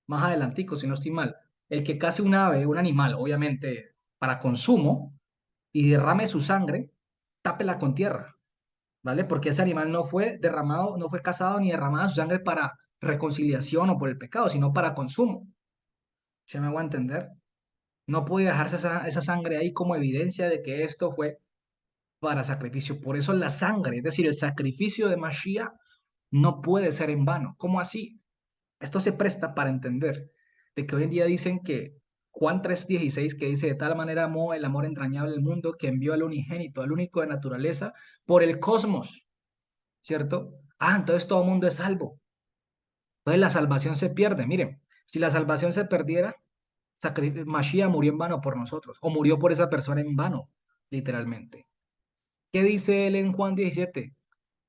más adelantico, si no estoy mal, el que case un ave, un animal, obviamente, para consumo, y derrame su sangre, tápela con tierra, ¿vale? Porque ese animal no fue derramado, no fue cazado ni derramada su sangre para reconciliación o por el pecado, sino para consumo. ¿Se me va a entender? No puede dejarse esa sangre ahí como evidencia de que esto fue para sacrificio. Por eso la sangre, es decir, el sacrificio de Mashiach no puede ser en vano. ¿Cómo así? Esto se presta para entender de que hoy en día dicen que Juan 3:16, que dice, de tal manera amó el amor entrañable del mundo que envió al unigénito, al único de naturaleza, por el cosmos, ¿cierto? Ah, entonces todo el mundo es salvo. Entonces la salvación se pierde. Miren, si la salvación se perdiera, Mashiach murió en vano por nosotros, o murió por esa persona en vano, literalmente. ¿Qué dice él en Juan 17?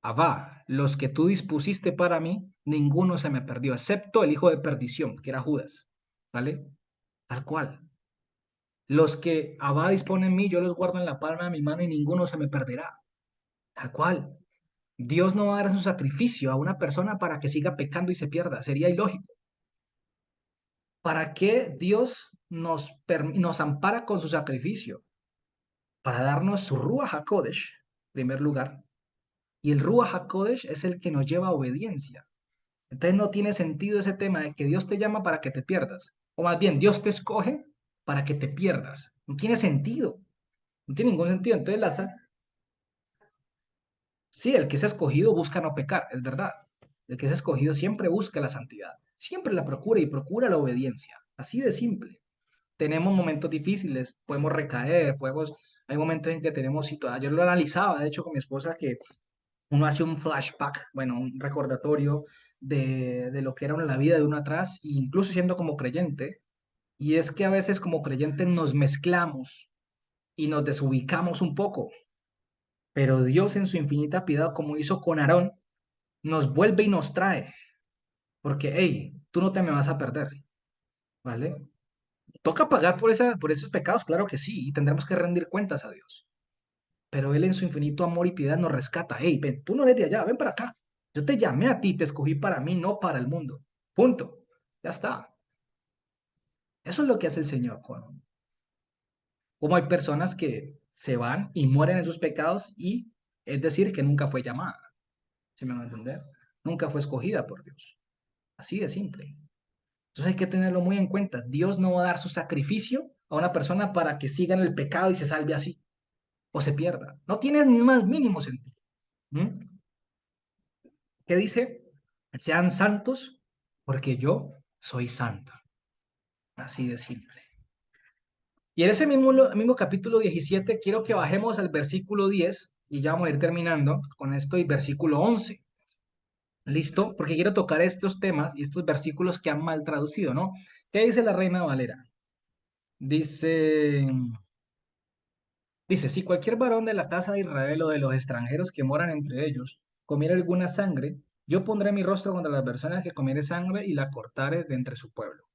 Abba, los que tú dispusiste para mí, ninguno se me perdió, excepto el hijo de perdición, que era Judas. ¿Vale? Tal cual. Los que Abba dispone en mí, yo los guardo en la palma de mi mano y ninguno se me perderá. Tal cual. Dios no va a dar su sacrificio a una persona para que siga pecando y se pierda. Sería ilógico. ¿Para qué Dios nos ampara con su sacrificio? Para darnos su Ruach HaKodesh, en primer lugar. Y el Ruach HaKodesh es el que nos lleva a obediencia. Entonces no tiene sentido ese tema de que Dios te llama para que te pierdas. O más bien, Dios te escoge para que te pierdas. No tiene sentido. No tiene ningún sentido. Entonces Sí, el que es escogido busca no pecar, es verdad. El que es escogido siempre busca la santidad, siempre la procura y procura la obediencia. Así de simple. Tenemos momentos difíciles, podemos recaer, hay momentos en que tenemos situaciones. Yo lo analizaba, de hecho, con mi esposa, que uno hace un flashback, bueno, un recordatorio de lo que era la vida de uno atrás, e incluso siendo como creyente, y es que a veces como creyentes nos mezclamos y nos desubicamos un poco, pero Dios en su infinita piedad, como hizo con Aarón, nos vuelve y nos trae, porque, hey, tú no te me vas a perder, ¿vale? Toca pagar por esos pecados, claro que sí, y tendremos que rendir cuentas a Dios. Pero Él en su infinito amor y piedad nos rescata. Hey, ven, tú no eres de allá, ven para acá. Yo te llamé a ti, te escogí para mí, no para el mundo. Punto. Ya está. Eso es lo que hace el Señor. Como hay personas que se van y mueren en sus pecados y es decir que nunca fue llamada. ¿Sí me van a entender? Nunca fue escogida por Dios. Así de simple. Entonces hay que tenerlo muy en cuenta. Dios no va a dar su sacrificio a una persona para que siga en el pecado y se salve así o se pierda. No tiene ni más mínimo sentido. ¿Mm? ¿Qué dice? Sean santos porque yo soy santo. Así de simple. Y en ese mismo capítulo 17 quiero que bajemos al versículo 10 y ya vamos a ir terminando con esto y versículo 11. ¿Listo? Porque quiero tocar estos temas y estos versículos que han mal traducido, ¿no? ¿Qué dice la Reina Valera? Dice, si cualquier varón de la casa de Israel o de los extranjeros que moran entre ellos comiera alguna sangre, yo pondré mi rostro contra las personas que comiere sangre y la cortare de entre su pueblo.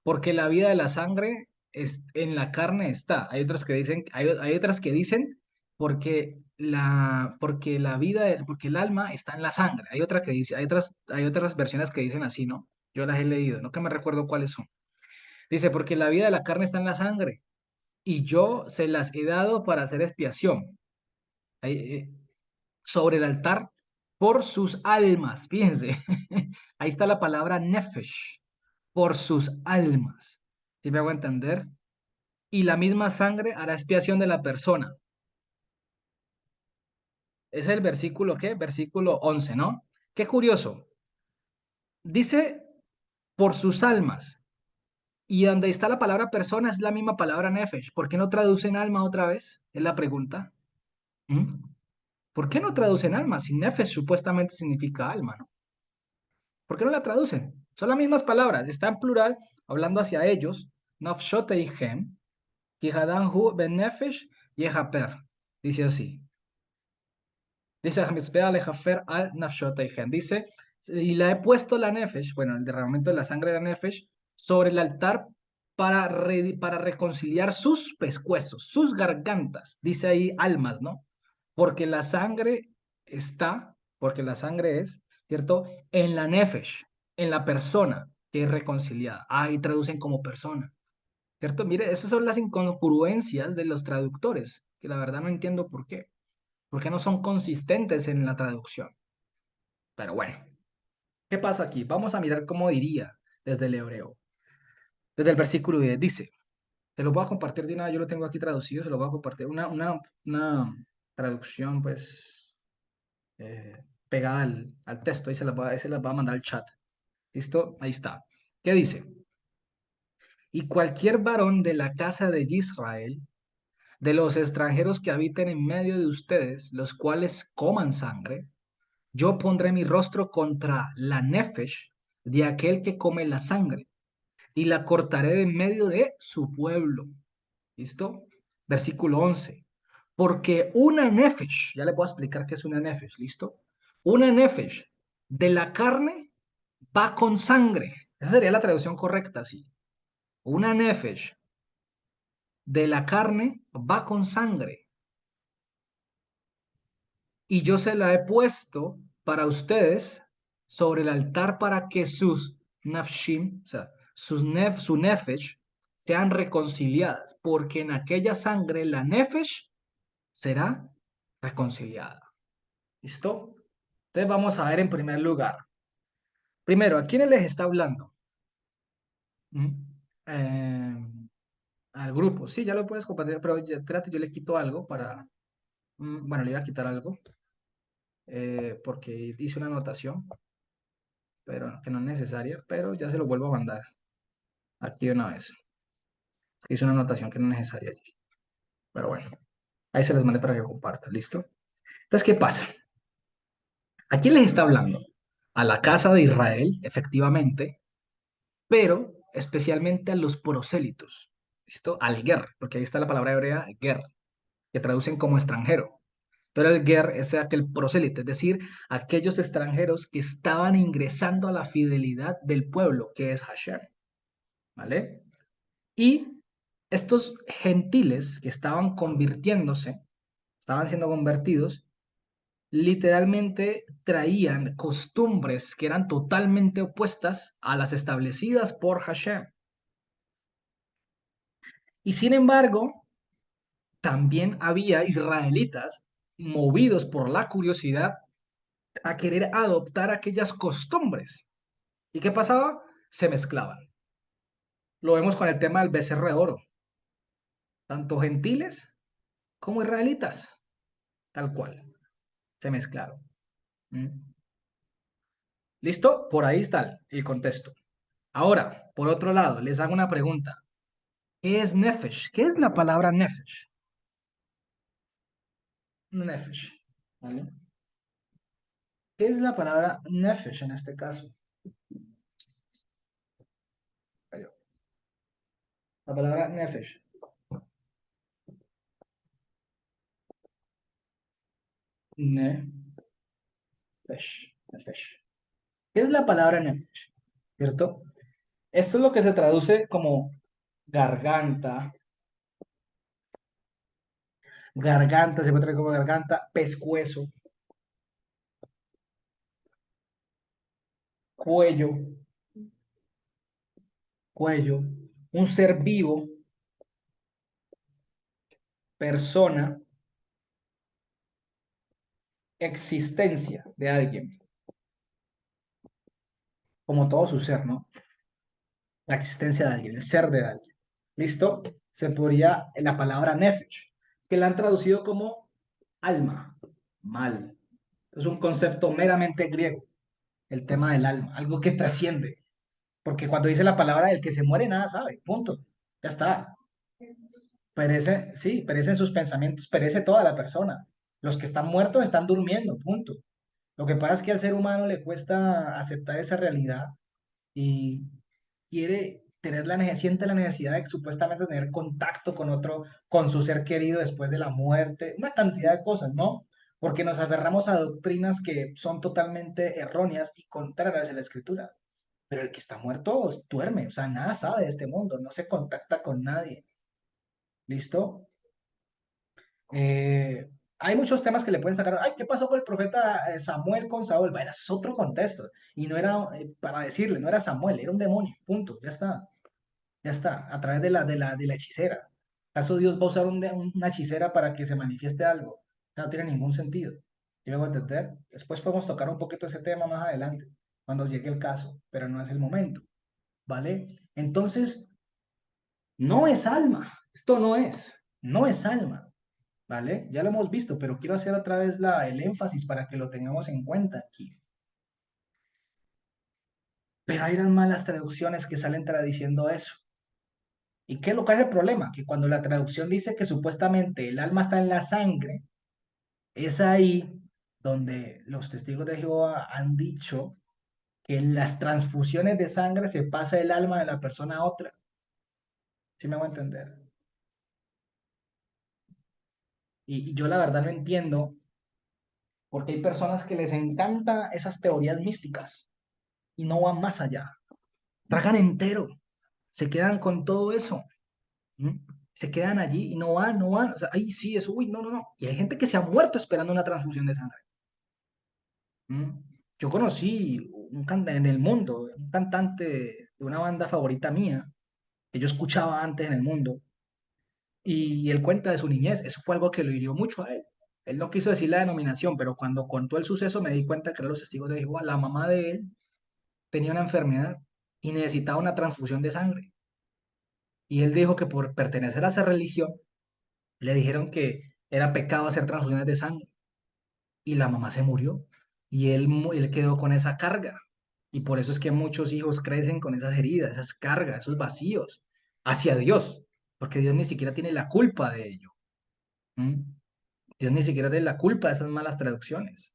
Porque la vida de la sangre en la carne está. Hay otras que dicen porque el alma está en la sangre. Hay otra que dice, hay otras versiones que dicen así, ¿no? Yo las he leído, no que me recuerdo cuáles son. Dice, porque la vida de la carne está en la sangre, y yo se las he dado para hacer expiación ahí, sobre el altar por sus almas. Fíjense, ahí está la palabra nefesh, por sus almas. ¿Sí me hago entender? Y la misma sangre hará expiación de la persona. Es el versículo, ¿qué? Versículo 11, ¿no? Qué curioso. Dice por sus almas. Y donde está la palabra persona es la misma palabra nefesh. ¿Por qué no traducen alma otra vez? Es la pregunta. ¿Mm? ¿Por qué no traducen alma? Si nefesh supuestamente significa alma, ¿no? ¿Por qué no la traducen? Son las mismas palabras. Está en plural, hablando hacia ellos. Nafshoteihem, kihadanhu ben nefesh yehaper. Dice así. Dice, al nafshoteihem. Dice, y la he puesto la nefesh, bueno, el derramamiento de la sangre de la nefesh, sobre el altar para reconciliar sus pescuezos, sus gargantas. Dice ahí almas, ¿no? Porque la sangre porque la sangre es, ¿cierto? En la nefesh, en la persona que es reconciliada. Ahí traducen como persona, ¿cierto? Mire, esas son las incongruencias de los traductores, que la verdad no entiendo por qué. Porque no son consistentes en la traducción. Pero bueno, ¿qué pasa aquí? Vamos a mirar cómo diría desde el hebreo. Desde el versículo 10 dice, te lo voy a compartir de una, yo lo tengo aquí traducido, se lo voy a compartir, una traducción pues pegada al texto y se las va a mandar al chat. ¿Listo? Ahí está. ¿Qué dice? Y cualquier varón de la casa de Israel, de los extranjeros que habiten en medio de ustedes, los cuales coman sangre, yo pondré mi rostro contra la nefesh de aquel que come la sangre y la cortaré de en medio de su pueblo. ¿Listo? Versículo 11. Porque una nefesh, ya le puedo explicar qué es una nefesh, ¿listo? Una nefesh de la carne va con sangre. Esa sería la traducción correcta, sí. Una nefesh de la carne va con sangre. Y yo se la he puesto para ustedes sobre el altar para que sus nafshim, o sea, su nefesh, sean reconciliadas, porque en aquella sangre la nefesh será reconciliada. ¿Listo? Entonces vamos a ver en primer lugar. Primero, ¿a quiénes les está hablando? ¿Mm? Eh, Al grupo. Sí, ya lo puedes compartir, pero espérate, yo le quito algo para... bueno, le iba a quitar algo. porque hice una anotación, pero que no es necesaria, pero ya se lo vuelvo a mandar aquí de una vez. Es que hice una anotación que no es necesaria allí. Pero bueno, ahí se les mandé para que compartan, ¿listo? Entonces, ¿qué pasa? ¿A quién les está hablando? A la casa de Israel, efectivamente, pero especialmente a los prosélitos, ¿listo? Al ger, porque ahí está la palabra hebrea ger, que traducen como extranjero. Pero el ger es aquel prosélito, es decir, aquellos extranjeros que estaban ingresando a la fidelidad del pueblo, que es Hashem, ¿vale? Y estos gentiles que estaban convirtiéndose, estaban siendo convertidos, literalmente traían costumbres que eran totalmente opuestas a las establecidas por Hashem. Y sin embargo, también había israelitas movidos por la curiosidad a querer adoptar aquellas costumbres. ¿Y qué pasaba? Se mezclaban. Lo vemos con el tema del becerro de oro. Tanto gentiles como israelitas, tal cual, se mezclaron. ¿Mm? ¿Listo? Por ahí está el contexto. Ahora, por otro lado, les hago una pregunta. ¿Qué es nefesh? ¿Qué es la palabra nefesh? Nefesh. ¿Vale? ¿Qué es la palabra nefesh en este caso? La palabra nefesh. Nefesh. Nefesh. ¿Qué es la palabra nefesh? ¿Cierto? Esto es lo que se traduce como garganta, garganta, se puede traducir como garganta, pescuezo, cuello, cuello, un ser vivo, persona, existencia de alguien, como todo su ser, ¿no? La existencia de alguien, el ser de alguien. ¿Listo? Se podría la palabra nefesh, que la han traducido como alma, mal. Es un concepto meramente griego, el tema del alma, algo que trasciende. Porque cuando dice la palabra el que se muere, nada sabe, punto. Ya está. Perece, sí, perecen sus pensamientos, perece toda la persona. Los que están muertos están durmiendo, punto. Lo que pasa es que al ser humano le cuesta aceptar esa realidad y quiere tener la necesidad, siente la necesidad de supuestamente tener contacto con otro, con su ser querido después de la muerte, una cantidad de cosas, ¿no? Porque nos aferramos a doctrinas que son totalmente erróneas y contrarias a la escritura. Pero el que está muerto duerme, o sea, nada sabe de este mundo, no se contacta con nadie. ¿Listo? Eh, Hay muchos temas que le pueden sacar. Ay, ¿qué pasó con el profeta Samuel con Saúl? Bueno, es otro contexto. Y no era, para decirle, no era Samuel, era un demonio. Punto. Ya está. Ya está. A través de la hechicera. ¿Acaso Dios va a usar una hechicera para que se manifieste algo? No tiene ningún sentido. ¿Yo me a entender? Después podemos tocar un poquito ese tema más adelante, cuando llegue el caso, pero no es el momento. ¿Vale? Entonces, no es alma. Esto no es. No es alma. ¿Vale? Ya lo hemos visto, pero quiero hacer otra vez el énfasis para que lo tengamos en cuenta aquí. Pero hay unas malas traducciones que salen diciendo eso. ¿Y qué es lo que es el problema? Que cuando la traducción dice que supuestamente el alma está en la sangre, es ahí donde los testigos de Jehová han dicho que en las transfusiones de sangre se pasa el alma de la persona a otra. ¿Sí me hago entender? Y yo la verdad no entiendo porque hay personas que les encanta esas teorías místicas y no van más allá. Tragan entero, se quedan con todo eso. ¿M? Se quedan allí y no van, no van. O sea, ay, sí, eso, uy, no, no, no. Y hay gente que se ha muerto esperando una transfusión de sangre. ¿M? Yo conocí un cantante en el mundo, un cantante de una banda favorita mía, que yo escuchaba antes en el mundo, y él cuenta de su niñez. Eso fue algo que lo hirió mucho a él. Él no quiso decir la denominación, pero cuando contó el suceso me di cuenta que eran los testigos de Jehová. La mamá de él tenía una enfermedad y necesitaba una transfusión de sangre. Y él dijo que por pertenecer a esa religión, le dijeron que era pecado hacer transfusiones de sangre. y la mamá se murió y él quedó con esa carga. Y por eso es que muchos hijos crecen con esas heridas, esas cargas, esos vacíos hacia Dios, porque Dios ni siquiera tiene la culpa de ello. ¿Mm? Dios ni siquiera tiene la culpa de esas malas traducciones,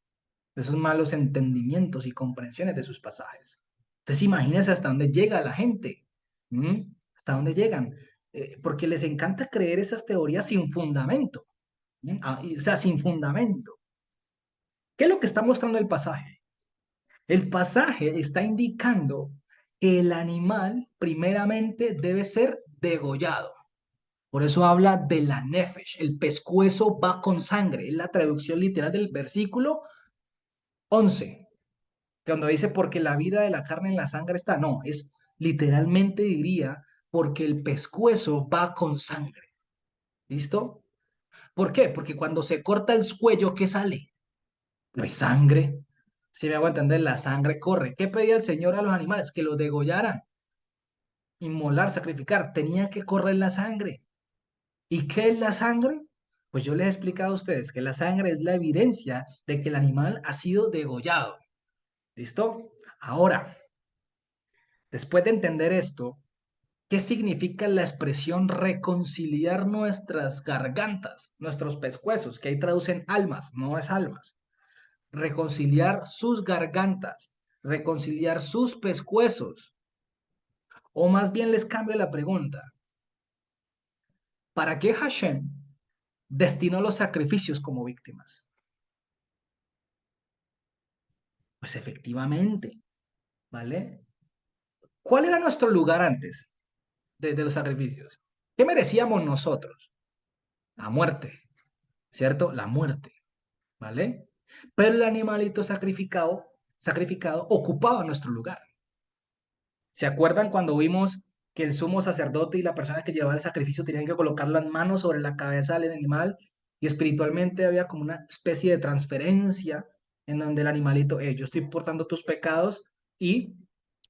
de esos malos entendimientos y comprensiones de sus pasajes. Entonces imagínense hasta dónde llega la gente. ¿Mm? Hasta dónde llegan. Porque les encanta creer esas teorías sin fundamento. O sea, sin fundamento. ¿Qué es lo que está mostrando el pasaje? El pasaje está indicando que el animal primeramente debe ser degollado. Por eso habla de la nefesh, el pescuezo va con sangre. Es la traducción literal del versículo 11, cuando dice porque la vida de la carne en la sangre está. No, es literalmente diría porque el pescuezo va con sangre. ¿Listo? ¿Por qué? Porque cuando se corta el cuello, ¿qué sale? Pues sangre. Si me hago entender, la sangre corre. ¿Qué pedía el Señor a los animales? Que los degollaran, inmolar, sacrificar. Tenía que correr la sangre. ¿Y qué es la sangre? Pues yo les he explicado a ustedes que la sangre es la evidencia de que el animal ha sido degollado. ¿Listo? Ahora, después de entender esto, ¿qué significa la expresión reconciliar nuestras gargantas, nuestros pescuezos, que ahí traducen almas, no es almas? Reconciliar sus gargantas, reconciliar sus pescuezos. O más bien les cambio la pregunta. ¿Para qué Hashem destinó los sacrificios como víctimas? Pues efectivamente, ¿vale? ¿Cuál era nuestro lugar antes de los sacrificios? ¿Qué merecíamos nosotros? La muerte, ¿cierto? La muerte, ¿vale? Pero el animalito sacrificado ocupaba nuestro lugar. ¿Se acuerdan cuando vimos que el sumo sacerdote y la persona que llevaba el sacrificio tenían que colocar las manos sobre la cabeza del animal y espiritualmente había como una especie de transferencia en donde el animalito, yo estoy portando tus pecados y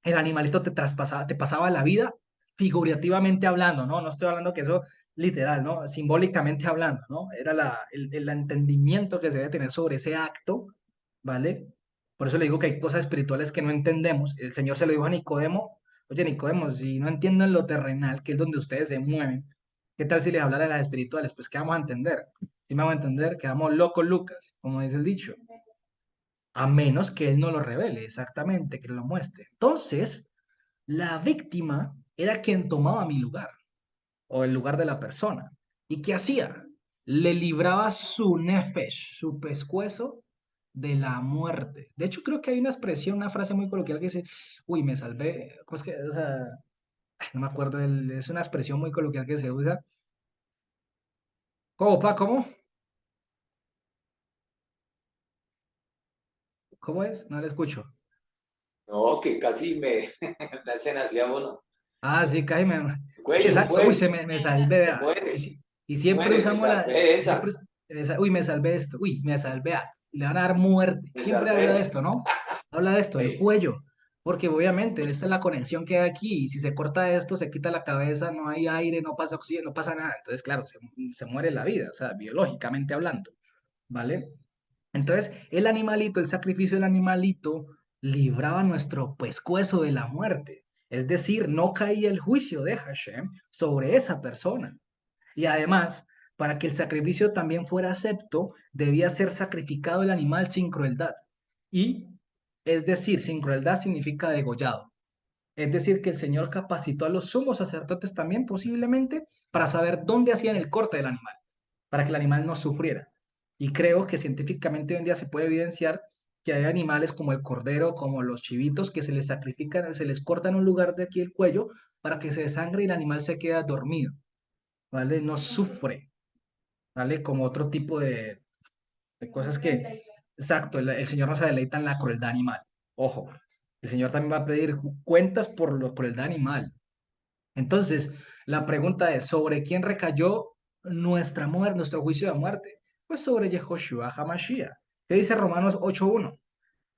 el animalito te traspasaba, te pasaba la vida figurativamente hablando, ¿no? No estoy hablando que eso literal, ¿no? Simbólicamente hablando, ¿no? Era el entendimiento que se debe tener sobre ese acto, ¿vale? Por eso le digo que hay cosas espirituales que no entendemos. El Señor se lo dijo a Nicodemo: oye, Nicodemo, si no entienden lo terrenal, que es donde ustedes se mueven, ¿qué tal si les hablara de las espirituales? Pues, ¿qué vamos a entender? Si me vamos a entender, quedamos locos, Lucas, como dice el dicho. A menos que Él no lo revele exactamente, que lo muestre. Entonces, la víctima era quien tomaba mi lugar o el lugar de la persona. ¿Y qué hacía? Le libraba su nefesh, su pescuezo, de la muerte. De hecho, creo que hay una expresión, una frase muy coloquial que dice, uy, me salvé. ¿Cómo es que? O sea, no me acuerdo, es una expresión muy coloquial que se usa. ¿Cómo, pa? ¿Cómo? ¿Cómo es? No le escucho. No, que casi me, me hacen así a uno. Ah, sí, casi me... Sí, Cuello, exacto. Uy, pues, me salvé. se Vea. muere, Y siempre muere, me usamos salvé esa, uy, me salvé esto. Uy, me salvé. Le van a dar muerte. me Siempre salvé habla de esa. esto, ¿no? Habla de esto, el Ey, cuello. Porque obviamente esta es la conexión que hay aquí. Y si se corta esto, se quita la cabeza, no hay aire, no pasa oxígeno, no pasa nada. Entonces, claro, se muere la vida, o sea, biológicamente hablando. ¿Vale? Entonces, el animalito, el sacrificio del animalito, libraba nuestro pescuezo de la muerte. Es decir, no caía el juicio de Hashem sobre esa persona. Y además, para que el sacrificio también fuera acepto, debía ser sacrificado el animal sin crueldad. Y, es decir, sin crueldad significa degollado. Es decir, que el Señor capacitó a los sumos sacerdotes también posiblemente para saber dónde hacían el corte del animal, para que el animal no sufriera. Y creo que científicamente hoy en día se puede evidenciar que hay animales como el cordero, como los chivitos, que se les sacrifican, se les corta en un lugar de aquí el cuello para que se desangre y el animal se queda dormido, ¿vale? No sufre, ¿vale? Como otro tipo de cosas que, exacto, el Señor no se deleita en la crueldad animal. Ojo, el Señor también va a pedir cuentas por la crueldad animal. Entonces, la pregunta es, ¿sobre quién recayó nuestra muerte, nuestro juicio de muerte? Pues sobre Yehoshua HaMashiach. ¿Qué dice Romanos 8.1?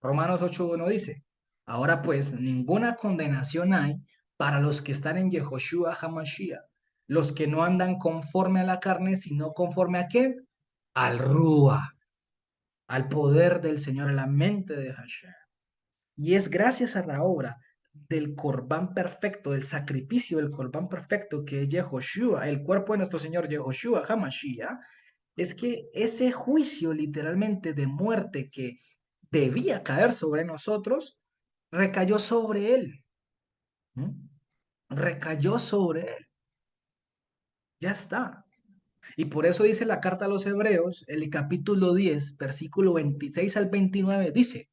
Romanos 8.1 dice, ahora pues ninguna condenación hay para los que están en Yehoshua HaMashiach, los que no andan conforme a la carne, sino conforme a qué? Al Rúa, al poder del Señor, a la mente de Hashem. Y es gracias a la obra del Corbán perfecto, del sacrificio del Corbán perfecto que es Yehoshua, el cuerpo de nuestro Señor Yehoshua HaMashiach, es que ese juicio literalmente de muerte que debía caer sobre nosotros, recayó sobre él. ¿Mm? Recayó sobre él. Ya está. Y por eso dice la carta a los Hebreos, el capítulo 10, versículo 26 al 29, dice,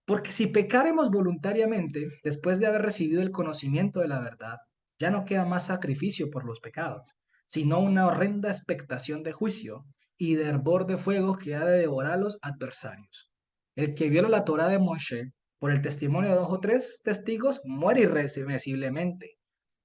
porque si pecaremos voluntariamente, después de haber recibido el conocimiento de la verdad, ya no queda más sacrificio por los pecados, sino una horrenda expectación de juicio y de hervor de fuego que ha de devorar a los adversarios. El que viola la Torá de Moshe por el testimonio de dos o tres testigos muere irremisiblemente.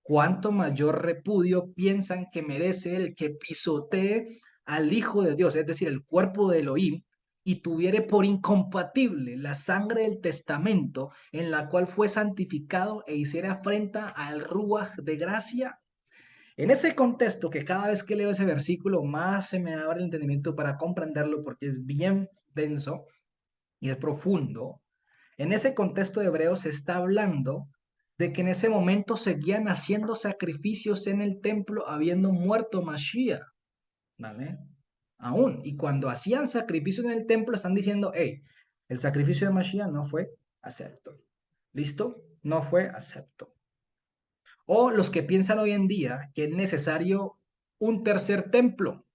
¿Cuánto mayor repudio piensan que merece el que pisotee al Hijo de Dios, es decir, el cuerpo de Elohim, y tuviere por incompatible la sangre del testamento en la cual fue santificado e hiciera afrenta al Ruach de gracia? En ese contexto, que cada vez que leo ese versículo más se me abre el entendimiento para comprenderlo porque es bien denso y es profundo, en ese contexto de Hebreos se está hablando de que en ese momento seguían haciendo sacrificios en el templo habiendo muerto Mashiach, ¿vale? Aún, y cuando hacían sacrificios en el templo están diciendo, hey, el sacrificio de Mashiach no fue acepto. ¿Listo? No fue acepto. O los que piensan hoy en día que es necesario un tercer templo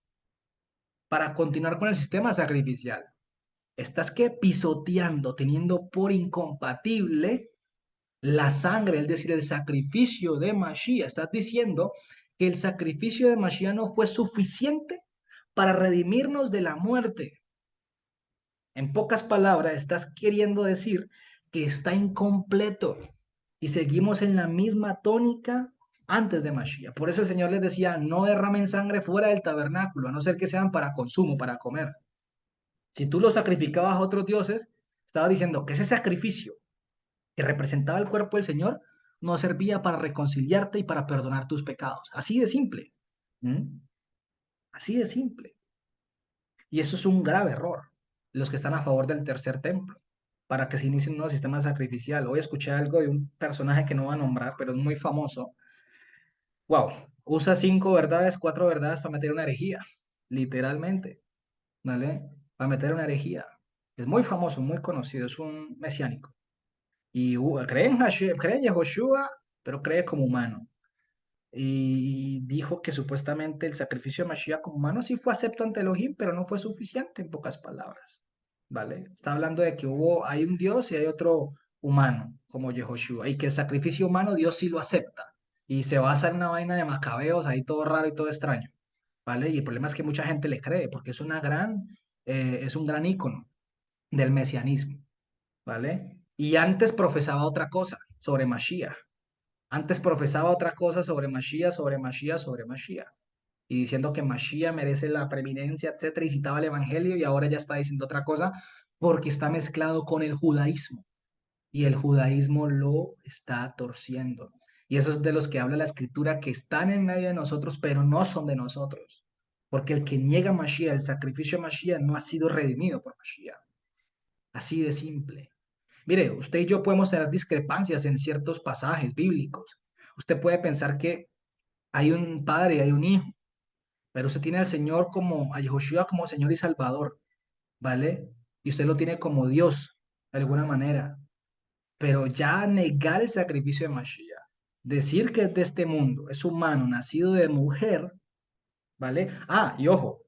para continuar con el sistema sacrificial. Estás que pisoteando, teniendo por incompatible la sangre, es decir, el sacrificio de Mashiach. Estás diciendo que el sacrificio de Mashiach no fue suficiente para redimirnos de la muerte. En pocas palabras, estás queriendo decir que está incompleto y seguimos en la misma tónica antes de Mashiach. Por eso el Señor les decía, no derramen sangre fuera del tabernáculo, a no ser que sean para consumo, para comer. Si tú lo sacrificabas a otros dioses, estaba diciendo que ese sacrificio que representaba el cuerpo del Señor no servía para reconciliarte y para perdonar tus pecados. Así de simple. ¿Mm? Así de simple. Y eso es un grave error. Los que están a favor del tercer templo, para que se inicie un nuevo sistema sacrificial. Hoy escuché algo de un personaje que no va a nombrar, pero es muy famoso. Wow, usa 5 verdades, 4 verdades para meter una herejía, literalmente, ¿vale? Para meter una herejía. Es muy famoso, muy conocido, es un mesiánico. Y cree en Hashem, cree en Yehoshua, pero cree como humano. Y dijo que supuestamente el sacrificio de Mashiach como humano sí fue acepto ante Elohim, pero no fue suficiente en pocas palabras, ¿vale? Está hablando de que hay un Dios y hay otro humano, como Yehoshua, y que el sacrificio humano Dios sí lo acepta, y se basa en una vaina de macabeos ahí todo raro y todo extraño, ¿vale? Y el problema es que mucha gente le cree, porque es un gran ícono del mesianismo, ¿vale? Y antes profesaba otra cosa sobre Mashiach. Antes profesaba otra cosa sobre Mashiach, sobre Mashiach, sobre Mashiach. Y diciendo que Mashiach merece la preeminencia, etcétera, y citaba el Evangelio, y ahora ya está diciendo otra cosa porque está mezclado con el judaísmo. Y el judaísmo lo está torciendo. Y eso es de los que habla la Escritura, que están en medio de nosotros, pero no son de nosotros. Porque el que niega a Mashiach, el sacrificio de Mashiach, no ha sido redimido por Mashiach. Así de simple. Mire, usted y yo podemos tener discrepancias en ciertos pasajes bíblicos. Usted puede pensar que hay un padre y hay un hijo, pero usted tiene al Señor como, a Yehoshua como Señor y Salvador, ¿vale? Y usted lo tiene como Dios, de alguna manera. Pero ya negar el sacrificio de Mashiach, decir que es de este mundo, es humano, nacido de mujer, ¿vale? Ah, y ojo,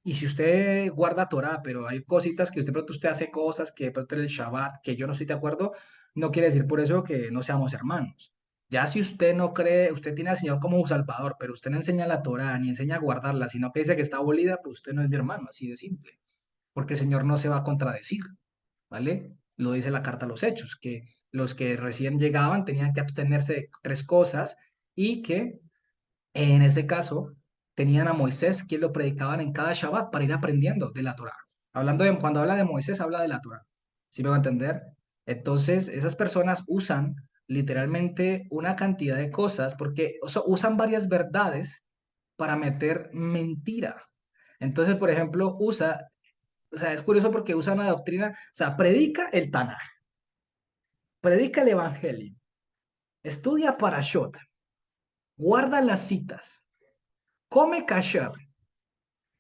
y si usted guarda Torah, pero hay cositas que usted de pronto usted hace cosas que de pronto en el Shabbat, que yo no estoy de acuerdo, no quiere decir por eso que no seamos hermanos. Ya si usted no cree, usted tiene al Señor como un Salvador, pero usted no enseña la Torah ni enseña a guardarla, sino que dice que está abolida, pues usted no es mi hermano, así de simple. Porque el Señor no se va a contradecir, ¿vale? Lo dice la carta a los Hechos, que los que recién llegaban tenían que abstenerse de 3 cosas y que en ese caso, tenían a Moisés, quien lo predicaban en cada Shabbat para ir aprendiendo de la Torá. Cuando habla de Moisés, habla de la Torá. ¿Sí me va a entender? Entonces, esas personas usan literalmente una cantidad de cosas porque usan varias verdades para meter mentira. Entonces, por ejemplo, usa O sea, es curioso porque usa una doctrina, o sea, predica el Tanaj, predica el Evangelio, estudia Parashot, guarda las citas, come kasher,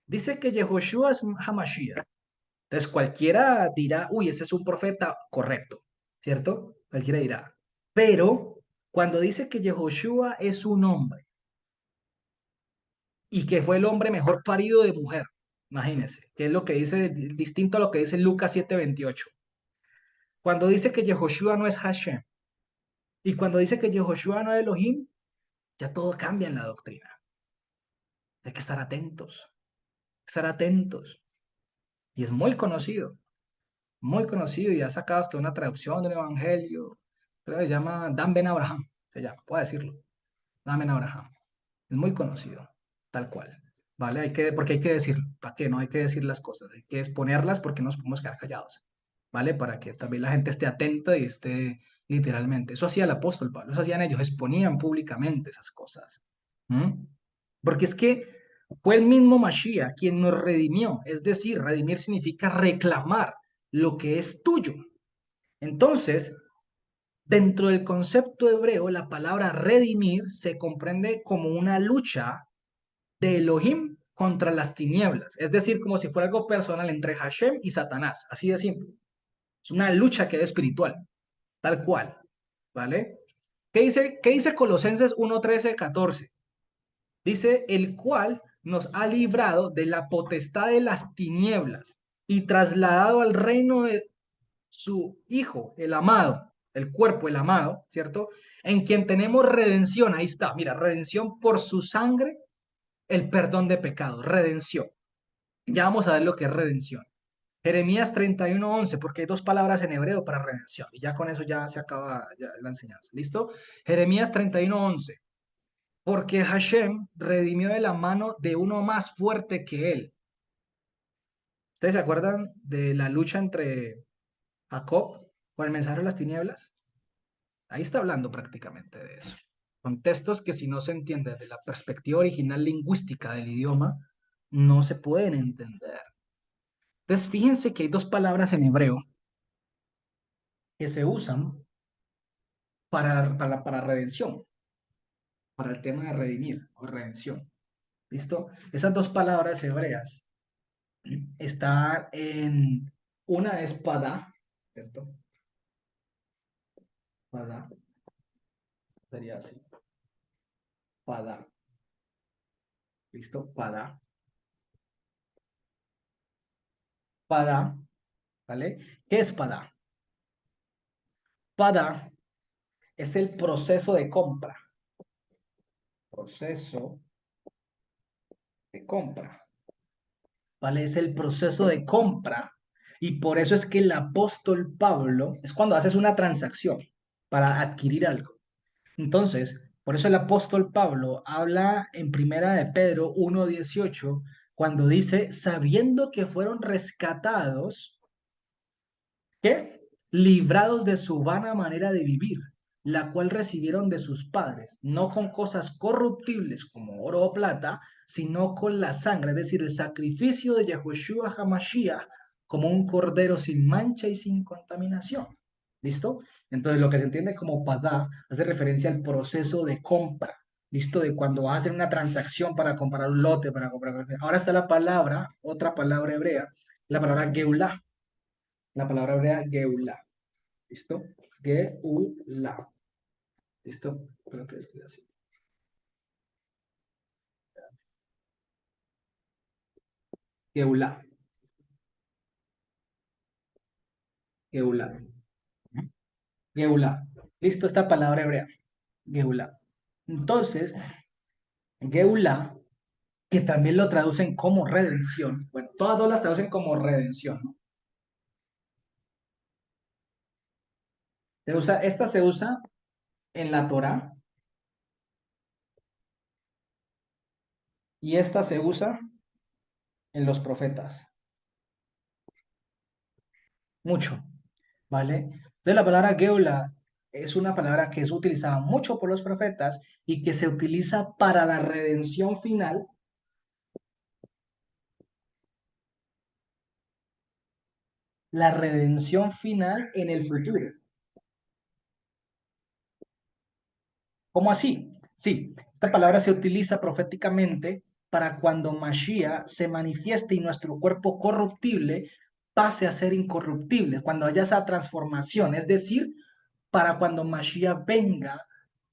dice que Yehoshua es Hamashiach. Entonces cualquiera dirá, uy, ese es un profeta correcto, ¿cierto? Cualquiera dirá. Pero cuando dice que Yehoshua es un hombre y que fue el hombre mejor parido de mujer, imagínense, que es lo que dice, distinto a lo que dice Lucas 7:28. Cuando dice que Yehoshua no es Hashem y cuando dice que Yehoshua no es Elohim, ya todo cambia en la doctrina. Hay que estar atentos, estar atentos. Y es muy conocido y ha sacado hasta una traducción del Evangelio, creo que se llama Dan Ben Abraham, se llama, puedo decirlo, Dan Ben Abraham. Es muy conocido, tal cual, ¿vale? Porque hay que decirlo, ¿para qué? No hay que decir las cosas, hay que exponerlas porque no nos podemos quedar callados, ¿vale? Para que también la gente esté atenta y esté literalmente. Eso hacía el apóstol Pablo, eso hacían ellos, exponían públicamente esas cosas. ¿Mm? Porque es que fue el mismo Mashiach quien nos redimió, es decir, redimir significa reclamar lo que es tuyo. Entonces, dentro del concepto hebreo, la palabra redimir se comprende como una lucha de Elohim contra las tinieblas, es decir, como si fuera algo personal entre Hashem y Satanás, así de simple. Es una lucha que es espiritual, tal cual, ¿vale? ¿Qué dice Colosenses 1:13-14? Dice, el cual nos ha librado de la potestad de las tinieblas y trasladado al reino de su Hijo, el amado, el cuerpo, el amado, ¿cierto? En quien tenemos redención, ahí está, mira, redención por su sangre, el perdón de pecados, redención. Ya vamos a ver lo que es redención. Jeremías 31:11, porque hay dos palabras en hebreo para redención, y ya con eso ya se acaba ya la enseñanza, ¿listo? Jeremías 31:11, porque Hashem redimió de la mano de uno más fuerte que él. ¿Ustedes se acuerdan de la lucha entre Jacob con el mensajero de las tinieblas? Ahí está hablando prácticamente de eso. Contextos que si no se entiende desde la perspectiva original lingüística del idioma, no se pueden entender. Entonces, fíjense que hay dos palabras en hebreo que se usan para redención, para el tema de redimir o redención. ¿Listo? Esas dos palabras hebreas están en, una es pada, ¿cierto? Pada, sería así. Pada, ¿listo? Pada. Pada, ¿vale? ¿Qué es pada? Pada es el proceso de compra. Proceso de compra. ¿Vale? Es el proceso de compra. Y por eso es que el apóstol Pablo es cuando haces una transacción para adquirir algo. Entonces, por eso el apóstol Pablo habla en Primera de Pedro 1:18 cuando dice, sabiendo que fueron rescatados, ¿qué? Librados de su vana manera de vivir, la cual recibieron de sus padres, no con cosas corruptibles como oro o plata, sino con la sangre, es decir, el sacrificio de Yahushua HaMashiach como un cordero sin mancha y sin contaminación. ¿Listo? Entonces, lo que se entiende como padá hace referencia al proceso de compra. ¿Listo? De cuando hacen una transacción para comprar un lote, para comprar. Ahora está la palabra, otra palabra hebrea, la palabra geulá. La palabra hebrea geulá. ¿Listo? Geulá. ¿Listo? Creo que es así. Geulá. Geulá. Geulá. ¿Listo? Esta palabra hebrea. Geulá. Entonces, geulá, que también lo traducen como redención. Bueno, todas dos las traducen como redención, ¿no? Esta se usa en la Torá y esta se usa en los profetas. Mucho, ¿vale? Entonces la palabra geula es una palabra que es utilizada mucho por los profetas y que se utiliza para la redención final la redención final en el futuro. ¿Cómo así? Sí, esta palabra se utiliza proféticamente para cuando Mashiach se manifieste y nuestro cuerpo corruptible pase a ser incorruptible, cuando haya esa transformación, es decir, para cuando Mashiach venga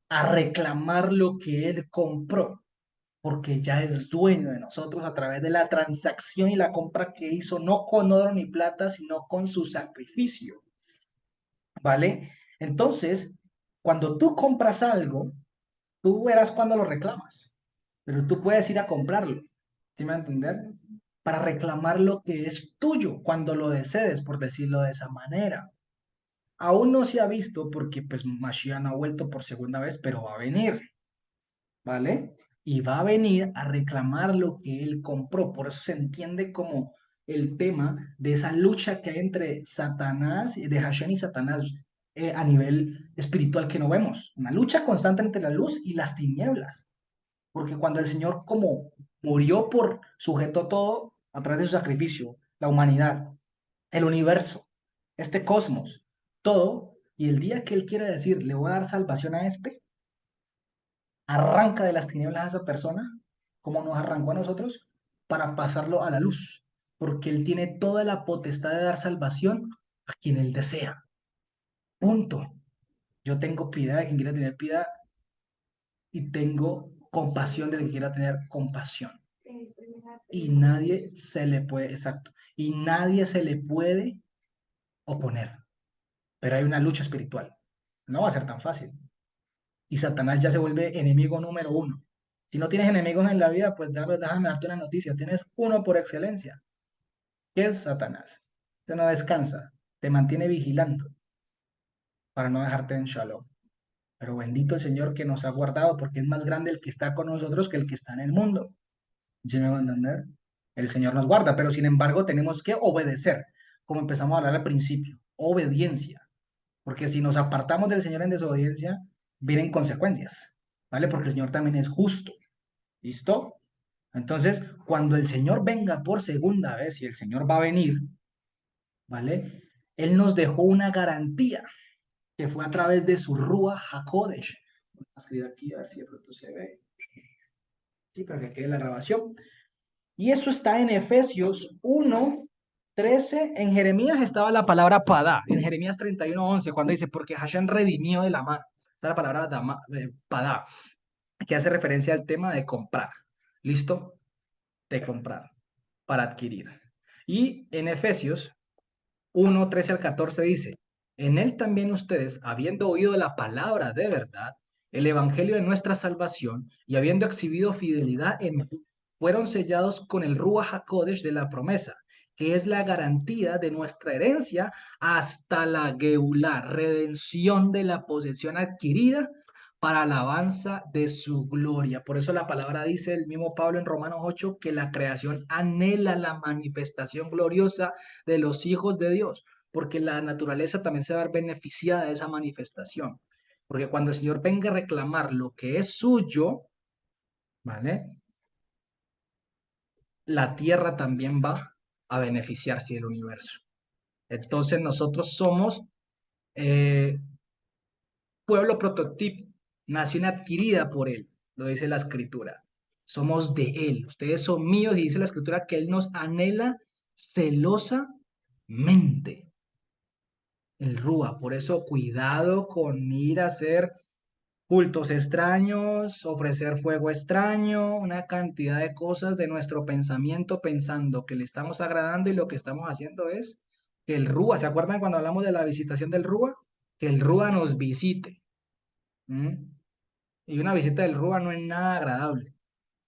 a reclamar lo que él compró, porque ya es dueño de nosotros a través de la transacción y la compra que hizo, no con oro ni plata, sino con su sacrificio, ¿vale? Entonces, cuando tú compras algo, tú verás cuando lo reclamas, pero tú puedes ir a comprarlo, ¿sí me va a entender? Para reclamar lo que es tuyo cuando lo desees, por decirlo de esa manera. Aún no se ha visto porque pues Mashiach no ha vuelto por segunda vez, pero va a venir, ¿vale? Y va a venir a reclamar lo que él compró. Por eso se entiende como el tema de esa lucha que hay entre Satanás, de Hashem y Satanás a nivel espiritual que no vemos. Una lucha constante entre la luz y las tinieblas. Porque cuando el Señor como murió por, sujetó todo a través de su sacrificio, la humanidad, el universo, este cosmos, todo, y el día que Él quiere decir, le voy a dar salvación a este, arranca de las tinieblas a esa persona, como nos arrancó a nosotros, para pasarlo a la luz, porque Él tiene toda la potestad de dar salvación a quien Él desea. Punto. Yo tengo piedad de quien quiera tener piedad y tengo compasión de quien quiera tener compasión. Y nadie se le puede, exacto, y nadie se le puede oponer. Pero hay una lucha espiritual. No va a ser tan fácil. Y Satanás ya se vuelve enemigo número uno. Si no tienes enemigos en la vida, pues déjame darte una noticia. Tienes uno por excelencia, que es Satanás. Te no descansa, te mantiene vigilando para no dejarte en shalom. Pero bendito el Señor que nos ha guardado, porque es más grande el que está con nosotros que el que está en el mundo. ¿Sí me van a entender? El Señor nos guarda, pero sin embargo tenemos que obedecer, como empezamos a hablar al principio, obediencia, porque si nos apartamos del Señor en desobediencia, vienen consecuencias, ¿vale? Porque el Señor también es justo, ¿listo? Entonces, cuando el Señor venga por segunda vez, y el Señor va a venir, ¿vale? Él nos dejó una garantía, que fue a través de su Ruach HaKodesh. Voy a escribir aquí, a ver si de pronto se ve. Sí, para que quede la grabación. Y eso está en Efesios 1:13. En Jeremías estaba la palabra padá. En Jeremías 31:11, cuando dice, porque Hashem redimió de la mano. Está la palabra padá, que hace referencia al tema de comprar. ¿Listo? De comprar, para adquirir. Y en Efesios 1:13 al 14 dice, en él también ustedes, habiendo oído la palabra de verdad, el evangelio de nuestra salvación, y habiendo exhibido fidelidad en él, fueron sellados con el Ruach HaKodesh de la promesa, que es la garantía de nuestra herencia hasta la Geulá, redención de la posesión adquirida para alabanza de su gloria. Por eso la palabra dice el mismo Pablo en Romanos 8 que la creación anhela la manifestación gloriosa de los hijos de Dios, porque la naturaleza también se va a ver beneficiada de esa manifestación. Porque cuando el Señor venga a reclamar lo que es suyo, ¿vale? La tierra también va a beneficiarse del universo. Entonces nosotros somos eh, pueblo prototipo, nación adquirida por Él, lo dice la Escritura. Somos de Él, ustedes son míos y dice la Escritura que Él nos anhela celosamente. El Rúa, por eso cuidado con ir a hacer cultos extraños, ofrecer fuego extraño, una cantidad de cosas de nuestro pensamiento pensando que le estamos agradando y lo que estamos haciendo es que el Rúa, ¿se acuerdan cuando hablamos de la visitación del Rúa? Que el Rúa nos visite. ¿Mm? Y una visita del Rúa no es nada agradable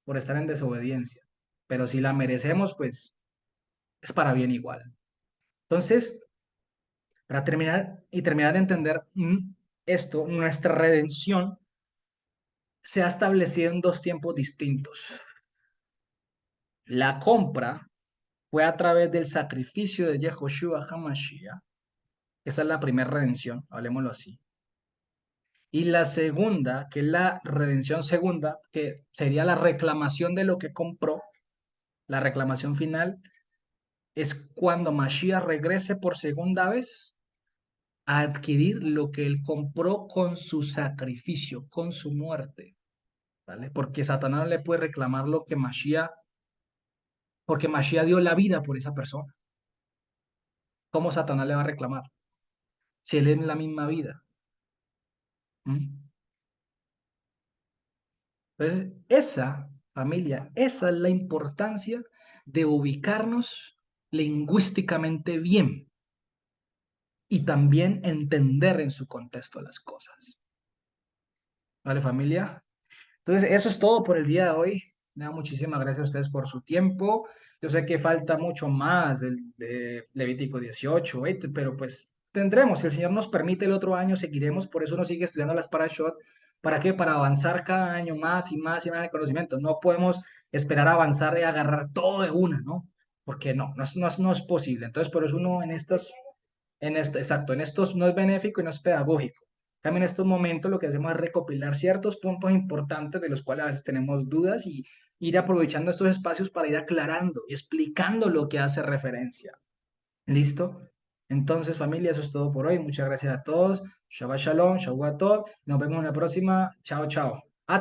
por estar en desobediencia, pero si la merecemos, pues es para bien igual. Entonces, para terminar de entender esto, nuestra redención se ha establecido en dos tiempos distintos. La compra fue a través del sacrificio de Yehoshua HaMashiach. Esa es la primera redención, hablemoslo así. Y la segunda, que es la redención segunda, que sería la reclamación de lo que compró, la reclamación final, es cuando Mashiach regrese por segunda vez a adquirir lo que él compró con su sacrificio, con su muerte, ¿vale? Porque Satanás no le puede reclamar lo que Mashiach, porque Mashiach dio la vida por esa persona. ¿Cómo Satanás le va a reclamar? Si él es la misma vida. ¿Mm? Entonces, esa familia, esa es la importancia de ubicarnos lingüísticamente bien y también entender en su contexto las cosas. ¿Vale, familia? Entonces, eso es todo por el día de hoy. Muchísimas gracias a ustedes por su tiempo. Yo sé que falta mucho más de Levítico 18, 20, pero pues tendremos, si el Señor nos permite el otro año, seguiremos, por eso uno sigue estudiando las Parashot. ¿Para qué? Para avanzar cada año más y más y más en el conocimiento. No podemos esperar a avanzar y agarrar todo de una, ¿no? Porque no es posible. Entonces, por eso uno en esto, exacto, en estos no es benéfico y no es pedagógico. También en estos momentos lo que hacemos es recopilar ciertos puntos importantes de los cuales a veces tenemos dudas y ir aprovechando estos espacios para ir aclarando y explicando lo que hace referencia. ¿Listo? Entonces, familia, eso es todo por hoy. Muchas gracias a todos. Shabbat Shalom, Shabbat Tov. Nos vemos en la próxima. Chao, chao.